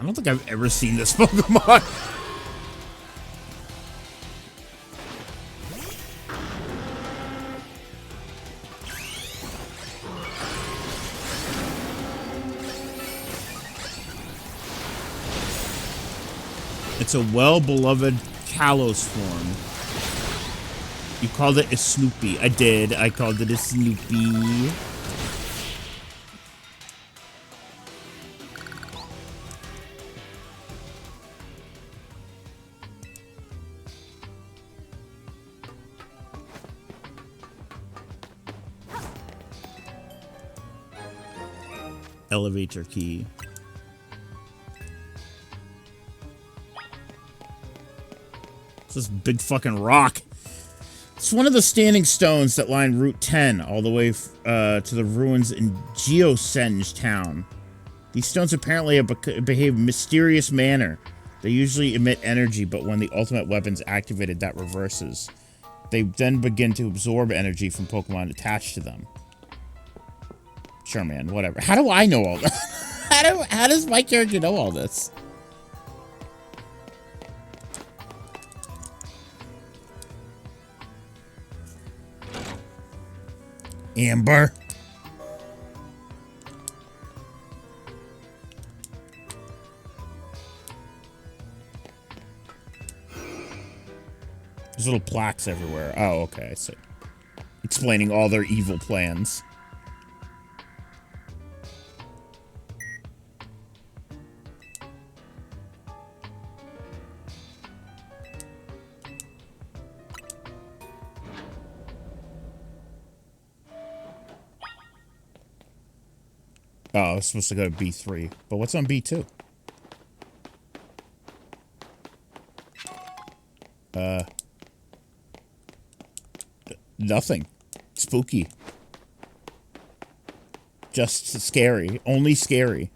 I don't think I've ever seen this Pokemon. It's a well-beloved Kalos form. You called it a Snoopy. I did. I called it a Snoopy. Elevator key. It's this big fucking rock. It's one of the standing stones that line Route 10 all the way to the ruins in Geosenge Town. These stones apparently behave in a mysterious manner. They usually emit energy, but when the ultimate weapon's activated, that reverses. They then begin to absorb energy from Pokemon attached to them. Sure, man, whatever. How do I know all that? How does my character know all this? Amber. There's little plaques everywhere. Oh, okay, I see. Explaining all their evil plans. Oh, I was supposed to go to B3. But what's on B2? Nothing. Spooky. Just scary. Only scary.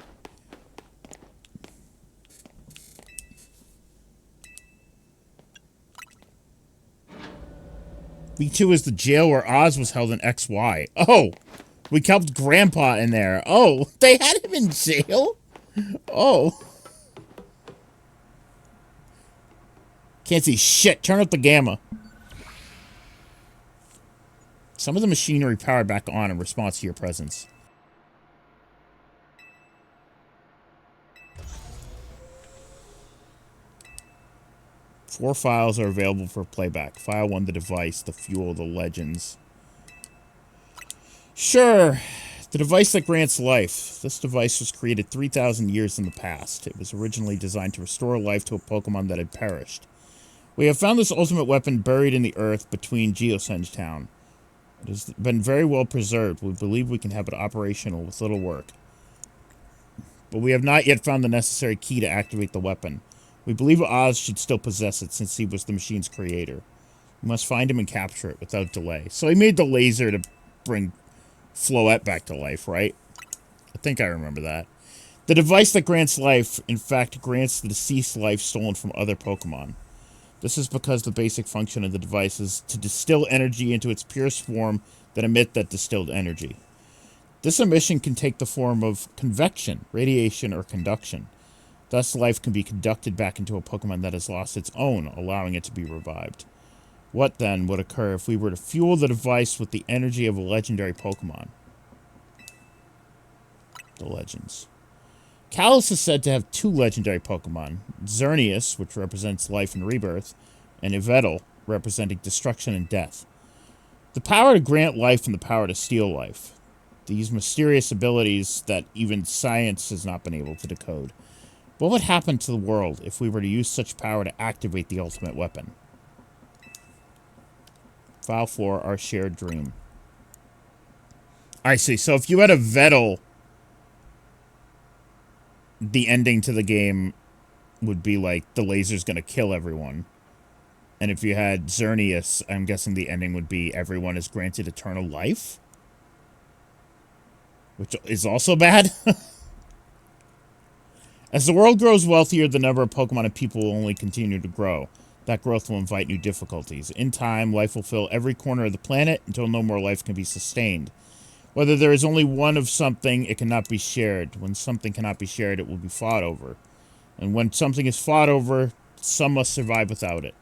B2 is the jail where Oz was held in XY. Oh! We kept Grandpa in there. Oh, they had him in jail? Oh. Can't see shit. Turn up the gamma. Some of the machinery powered back on in response to your presence. 4 files are available for playback. File 1, the device, the fuel, the legends. Sure. The device that grants life. This device was created 3,000 years in the past. It was originally designed to restore life to a Pokemon that had perished. We have found this ultimate weapon buried in the earth between Geosenge Town. It has been very well preserved. We believe we can have it operational with little work. But we have not yet found the necessary key to activate the weapon. We believe Oz should still possess it since he was the machine's creator. We must find him and capture it without delay. So he made the laser to bring Floette back to life, right? I think I remember that. The device that grants life, in fact, grants the deceased life stolen from other Pokemon. This is because the basic function of the device is to distill energy into its purest form, then emit that distilled energy. This emission can take the form of convection, radiation, or conduction. Thus, life can be conducted back into a Pokemon that has lost its own, allowing it to be revived. What, then, would occur if we were to fuel the device with the energy of a legendary Pokemon? The legends. Kalos is said to have 2 legendary Pokemon, Xerneas, which represents life and rebirth, and Yveltal, representing destruction and death. The power to grant life and the power to steal life. These mysterious abilities that even science has not been able to decode. What would happen to the world if we were to use such power to activate the ultimate weapon? File 4, Our Shared Dream. I see. So if you had a Yveltal, the ending to the game would be like the laser's going to kill everyone. And if you had Xerneas, I'm guessing the ending would be everyone is granted eternal life? Which is also bad. As the world grows wealthier, the number of Pokemon and people will only continue to grow. That growth will invite new difficulties. In time, life will fill every corner of the planet until no more life can be sustained. Whether there is only one of something, it cannot be shared. When something cannot be shared, it will be fought over. And when something is fought over, some must survive without it.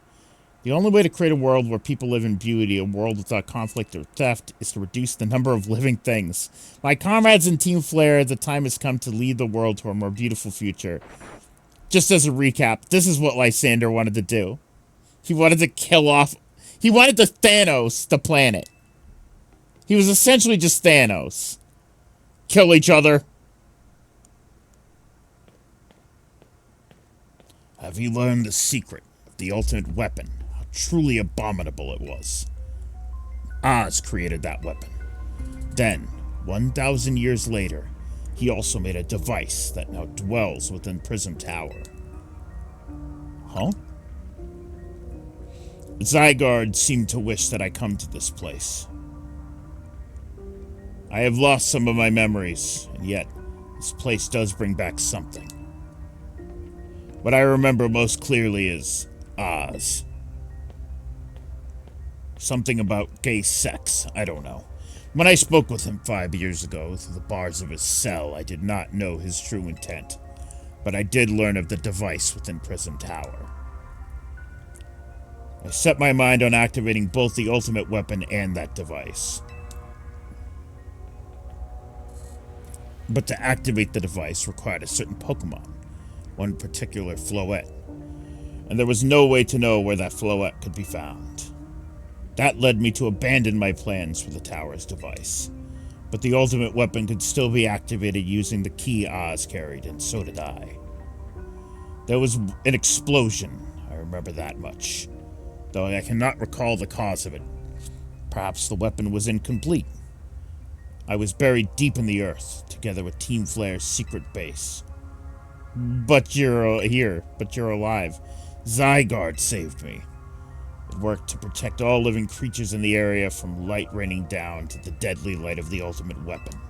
The only way to create a world where people live in beauty, a world without conflict or theft, is to reduce the number of living things. My comrades in Team Flare, the time has come to lead the world to a more beautiful future. Just as a recap, this is what Lysander wanted to do. He wanted to kill off... He wanted to Thanos the planet. He was essentially just Thanos. Kill each other. Have you learned the secret of the ultimate weapon? How truly abominable it was. Oz created that weapon. Then, 1,000 years later, he also made a device that now dwells within Prism Tower. Huh? Zygarde seemed to wish that I come to this place. I have lost some of my memories, and yet, this place does bring back something. What I remember most clearly is Oz. Something about gay sex, I don't know. When I spoke with him 5 years ago through the bars of his cell, I did not know his true intent. But I did learn of the device within Prism Tower. I set my mind on activating both the ultimate weapon and that device. But to activate the device required a certain Pokemon, one particular Floette. And there was no way to know where that Floette could be found. That led me to abandon my plans for the tower's device. But the ultimate weapon could still be activated using the key Oz carried, and so did I. There was an explosion, I remember that much. Though I cannot recall the cause of it. Perhaps the weapon was incomplete. I was buried deep in the earth, together with Team Flare's secret base. But you're here, but you're alive. Zygarde saved me. It worked to protect all living creatures in the area from light raining down to the deadly light of the ultimate weapon.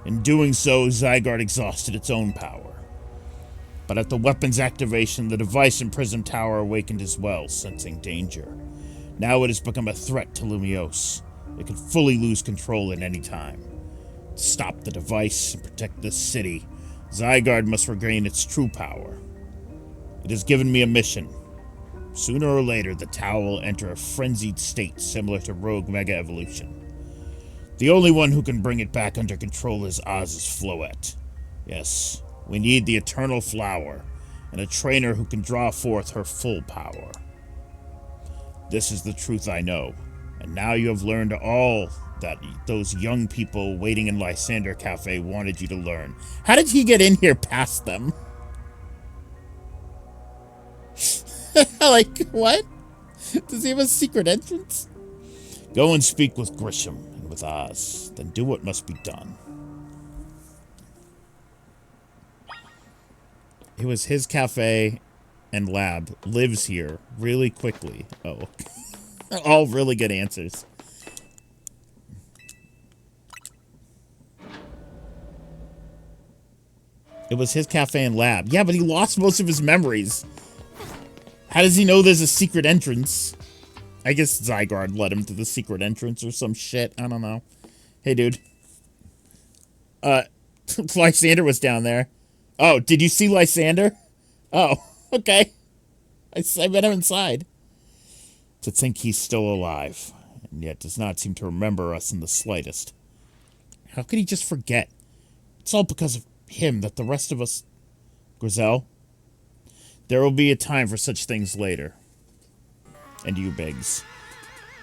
In doing so, Zygarde exhausted its own power. But at the weapon's activation, the device in Prism Tower awakened as well, sensing danger. Now it has become a threat to Lumiose. It could fully lose control at any time. To stop the device and protect this city, Zygarde must regain its true power. It has given me a mission. Sooner or later, the tower will enter a frenzied state similar to Rogue Mega Evolution. The only one who can bring it back under control is Oz's Floette. Yes, we need the Eternal Flower, and a trainer who can draw forth her full power. This is the truth I know, and now you have learned all that those young people waiting in Lysander Cafe wanted you to learn. How did he get in here past them? Like, what? Does he have a secret entrance? Go and speak with Grisham and with Oz, then do what must be done. It was his cafe and lab. Lives here really quickly. Oh. All really good answers. It was his cafe and lab. Yeah, but he lost most of his memories. How does he know there's a secret entrance? I guess Zygarde led him to the secret entrance or some shit. I don't know. Hey, dude. Lysander was down there. Oh, did you see Lysander? Oh, okay. I met him inside. To think he's still alive, and yet does not seem to remember us in the slightest. How could he just forget? It's all because of him that the rest of us... Grizel? There will be a time for such things later. And you, Biggs.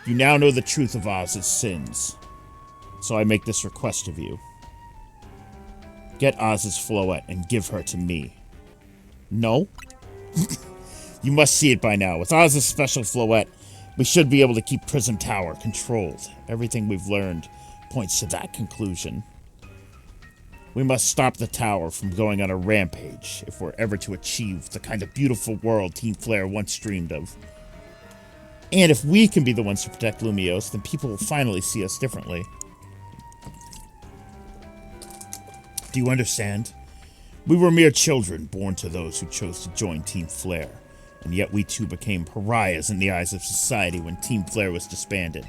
You now know the truth of Oz's sins. So I make this request of you. Get Oz's Floette and give her to me. No? You must see it by now. With Oz's special Floette, we should be able to keep Prism Tower controlled. Everything we've learned points to that conclusion. We must stop the tower from going on a rampage if we're ever to achieve the kind of beautiful world Team Flare once dreamed of. And if we can be the ones to protect Lumiose, then people will finally see us differently. Do you understand? We were mere children born to those who chose to join Team Flare, and yet we too became pariahs in the eyes of society when Team Flare was disbanded.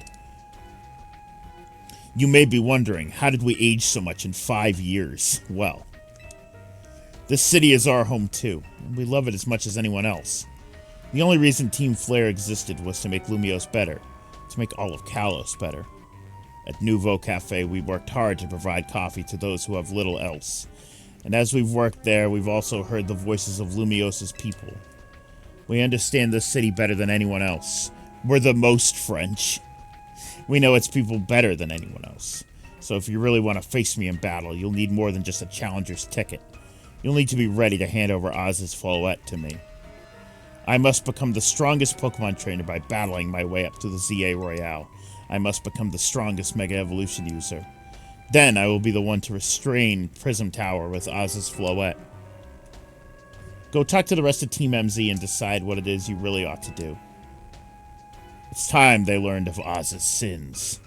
You may be wondering, how did we age so much in 5 years? Well, this city is our home too, and we love it as much as anyone else. The only reason Team Flare existed was to make Lumiose better, to make all of Kalos better. At Nouveau Cafe, we worked hard to provide coffee to those who have little else. And as we've worked there, we've also heard the voices of Lumiose's people. We understand this city better than anyone else. We're the most French. We know its people better than anyone else. So if you really want to face me in battle, you'll need more than just a challenger's ticket. You'll need to be ready to hand over Oz's Floette to me. I must become the strongest Pokemon trainer by battling my way up to the ZA Royale. I must become the strongest Mega Evolution user. Then I will be the one to restrain Prism Tower with Oz's Floette. Go talk to the rest of Team MZ and decide what it is you really ought to do. It's time they learned of Oz's sins.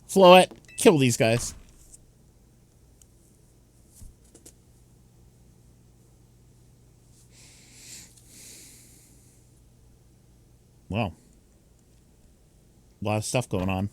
Floette, kill these guys. Wow. A lot of stuff going on.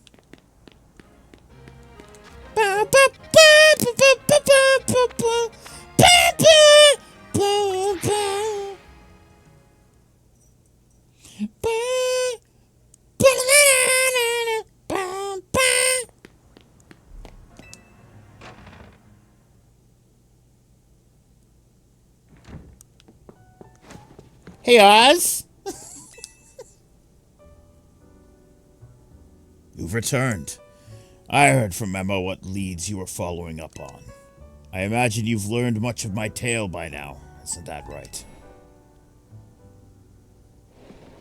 Hey, Oz. You've returned. I heard from Memo what leads you were following up on. I imagine you've learned much of my tale by now. Isn't that right?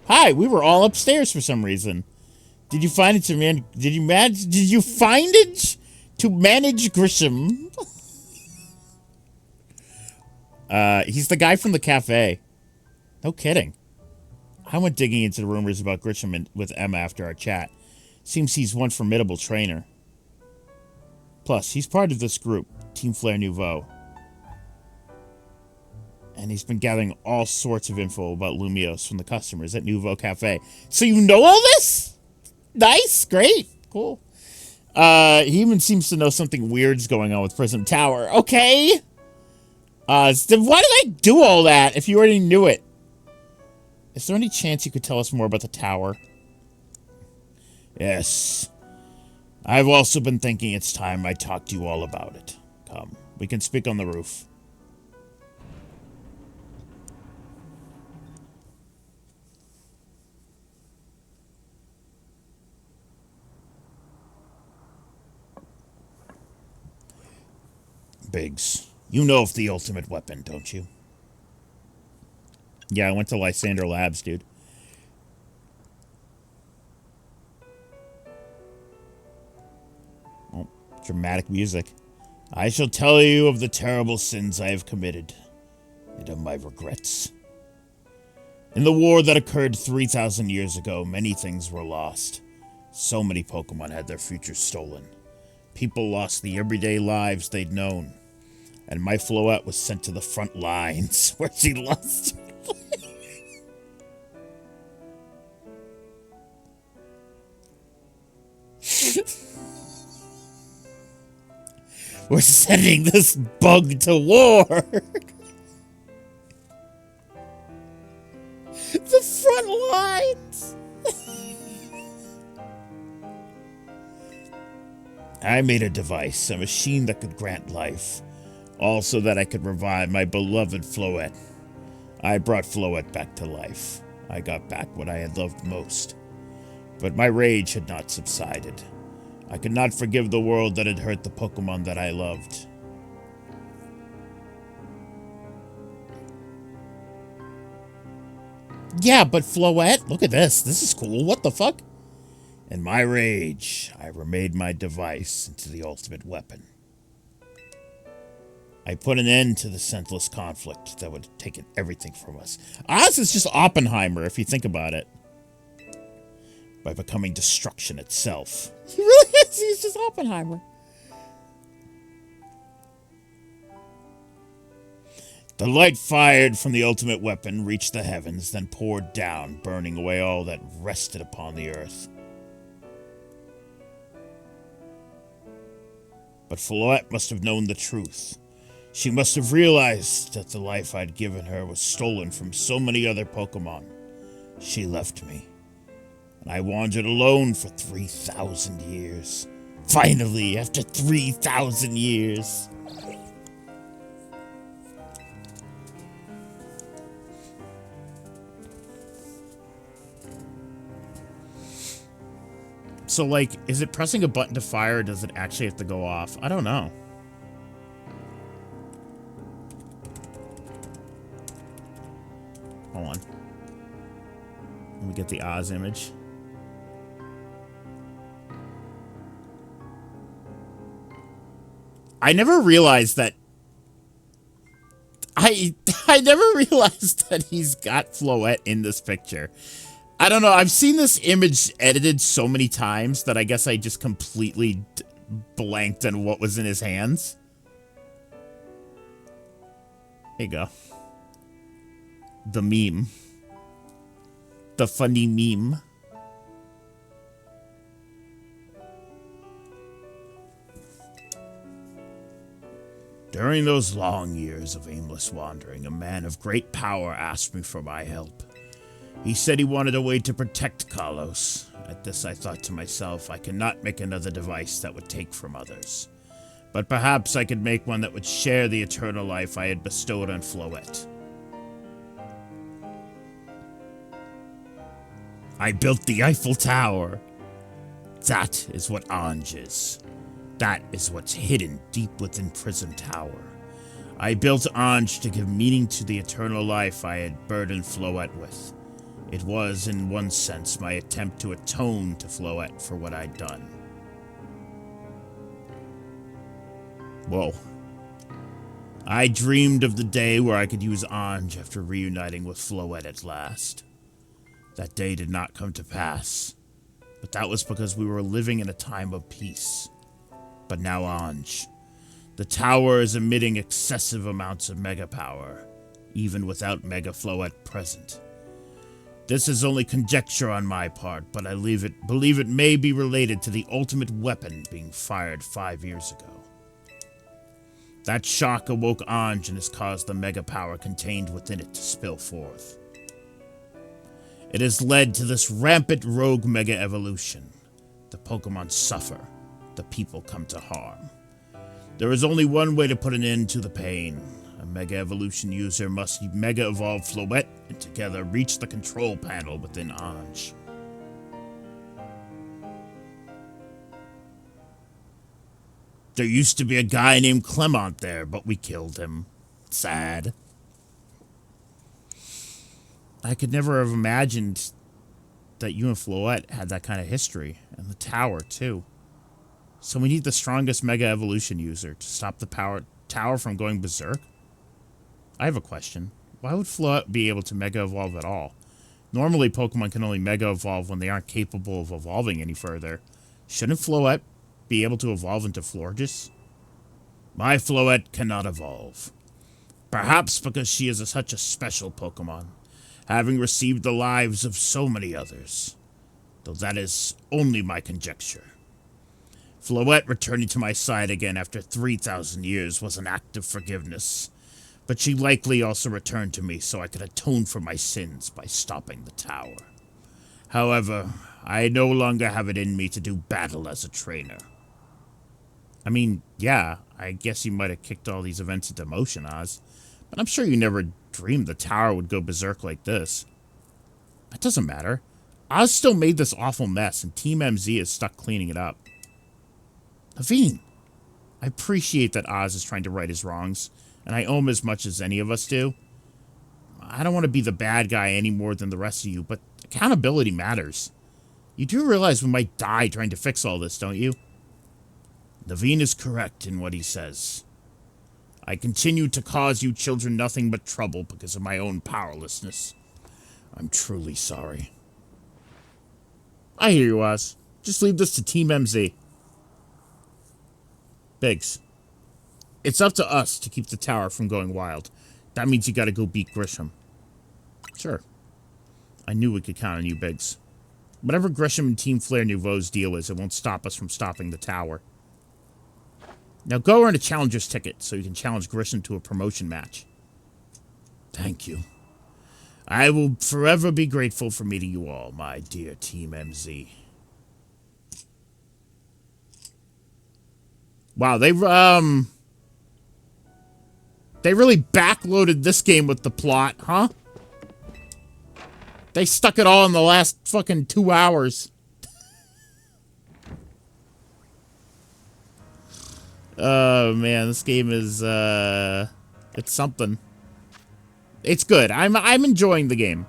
Hi, we were all upstairs for some reason. Did you find it to man? Did you find it to manage Grisham? He's the guy from the cafe. No kidding. I went digging into the rumors about Grisham with Emma after our chat. Seems he's one formidable trainer. Plus, he's part of this group, Team Flare Nouveau. And he's been gathering all sorts of info about Lumiose from the customers at Nouveau Cafe. So you know all this? Nice, great, cool. He even seems to know something weird's going on with Prism Tower. Okay. Then why did I do all that if you already knew it? Is there any chance you could tell us more about the tower? Yes. I've also been thinking it's time I talked to you all about it. Come, We can speak on the roof. Biggs, you know of the ultimate weapon, don't you? Yeah, I went to Lysander Labs, dude. Oh, dramatic music. I shall tell you of the terrible sins I have committed, and of my regrets. In the war that occurred 3,000 years ago, many things were lost. So many Pokemon had their futures stolen. People lost the everyday lives they'd known. And my Floette was sent to the front lines, where she lost. We're sending this bug to war. The front lines. I made a device, a machine that could grant life. Also that I could revive my beloved Floette. I brought Floette back to life. I got back what I had loved most. But my rage had not subsided. I could not forgive the world that had hurt the Pokemon that I loved. Yeah, but Floette, look at this. This is cool. What the fuck? In my rage, I remade my device into the ultimate weapon. I put an end to the senseless conflict that would have taken everything from us. Oz is just Oppenheimer, if you think about it. By becoming destruction itself. He really is. He's just Oppenheimer. The light fired from the ultimate weapon reached the heavens, then poured down, burning away all that rested upon the earth. But Floette must have known the truth. She must have realized that the life I'd given her was stolen from so many other Pokemon. She left me, and I wandered alone for 3,000 years. Finally, after 3,000 years. So, like, is it pressing a button to fire, or does it actually have to go off? I don't know. Hold on. Let me get the Oz image. I never realized that... I never realized that he's got Floette in this picture. I don't know. I've seen this image edited so many times that I guess I just completely blanked on what was in his hands. Here you go. The meme. The funny meme. During those long years of aimless wandering, a man of great power asked me for my help. He said he wanted a way to protect Kalos. At this I thought to myself, I cannot make another device that would take from others. But perhaps I could make one that would share the eternal life I had bestowed on Floette. I built the Eiffel Tower. That is what Ange is. That is what's hidden deep within Prison Tower. I built Ange to give meaning to the eternal life I had burdened Floette with. It was, in one sense, my attempt to atone to Floette for what I'd done. Whoa. I dreamed of the day where I could use Ange after reuniting with Floette at last. That day did not come to pass, but that was because we were living in a time of peace. But now Ange. The tower is emitting excessive amounts of mega power, even without Mega Floette present. This is only conjecture on my part, but I believe it may be related to the ultimate weapon being fired 5 years ago. That shock awoke Ange and has caused the mega power contained within it to spill forth. It has led to this rampant rogue mega evolution. The Pokemon suffer, the people come to harm. There is only one way to put an end to the pain. A Mega Evolution user must Mega Evolve Floette and together reach the control panel within Ange. There used to be a guy named Clement there, but we killed him. Sad. I could never have imagined that you and Floette had that kind of history. And the tower, too. So we need the strongest Mega Evolution user to stop the tower from going berserk? I have a question. Why would Floette be able to Mega Evolve at all? Normally, Pokemon can only Mega Evolve when they aren't capable of evolving any further. Shouldn't Floette be able to evolve into Florges? My Floette cannot evolve. Perhaps because she is such a special Pokemon, having received the lives of so many others. Though that is only my conjecture. Floette returning to my side again after 3,000 years was an act of forgiveness, but she likely also returned to me so I could atone for my sins by stopping the tower. However, I no longer have it in me to do battle as a trainer. I mean, yeah, I guess you might have kicked all these events into motion, Oz, but I'm sure you never dreamed the tower would go berserk like this. That doesn't matter. Oz still made this awful mess, and Team MZ is stuck cleaning it up. Naveen, I appreciate that Oz is trying to right his wrongs, and I owe him as much as any of us do. I don't want to be the bad guy any more than the rest of you, but accountability matters. You do realize we might die trying to fix all this, don't you? Naveen is correct in what he says. I continue to cause you children nothing but trouble because of my own powerlessness. I'm truly sorry. I hear you, Oz. Just leave this to Team MZ. Biggs, it's up to us to keep the tower from going wild. That means you gotta go beat Grisham. Sure. I knew we could count on you, Biggs. Whatever Grisham and Team Flare Nouveau's deal is, it won't stop us from stopping the tower. Now go earn a challenger's ticket so you can challenge Grisham to a promotion match. Thank you. I will forever be grateful for meeting you all, my dear Team MZ. Wow, they really backloaded this game with the plot, huh? They stuck it all in the last fucking 2 hours. Oh man, this game is it's something. It's good. I'm enjoying the game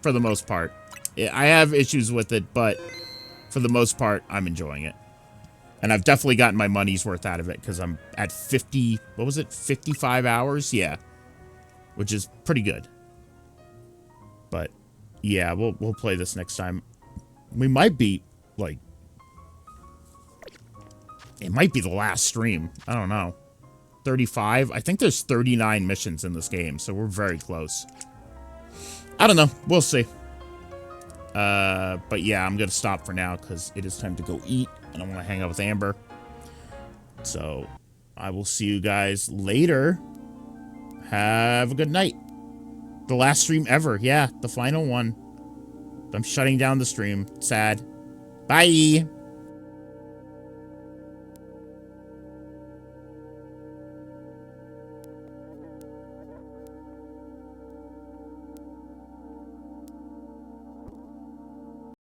for the most part. I have issues with it, but for the most part, I'm enjoying it. And I've definitely gotten my money's worth out of it because I'm at 50, what was it? 55 hours? Yeah. Which is pretty good. But yeah, we'll play this next time. We might be like, it might be the last stream. I don't know. 35? I think there's 39 missions in this game, so we're very close. I don't know. We'll see. But yeah, I'm gonna stop for now because it is time to go eat and I want to hang out with Amber. So I will see you guys later. Have a good night. The last stream ever. Yeah, the final one. I'm shutting down the stream. Sad. Bye.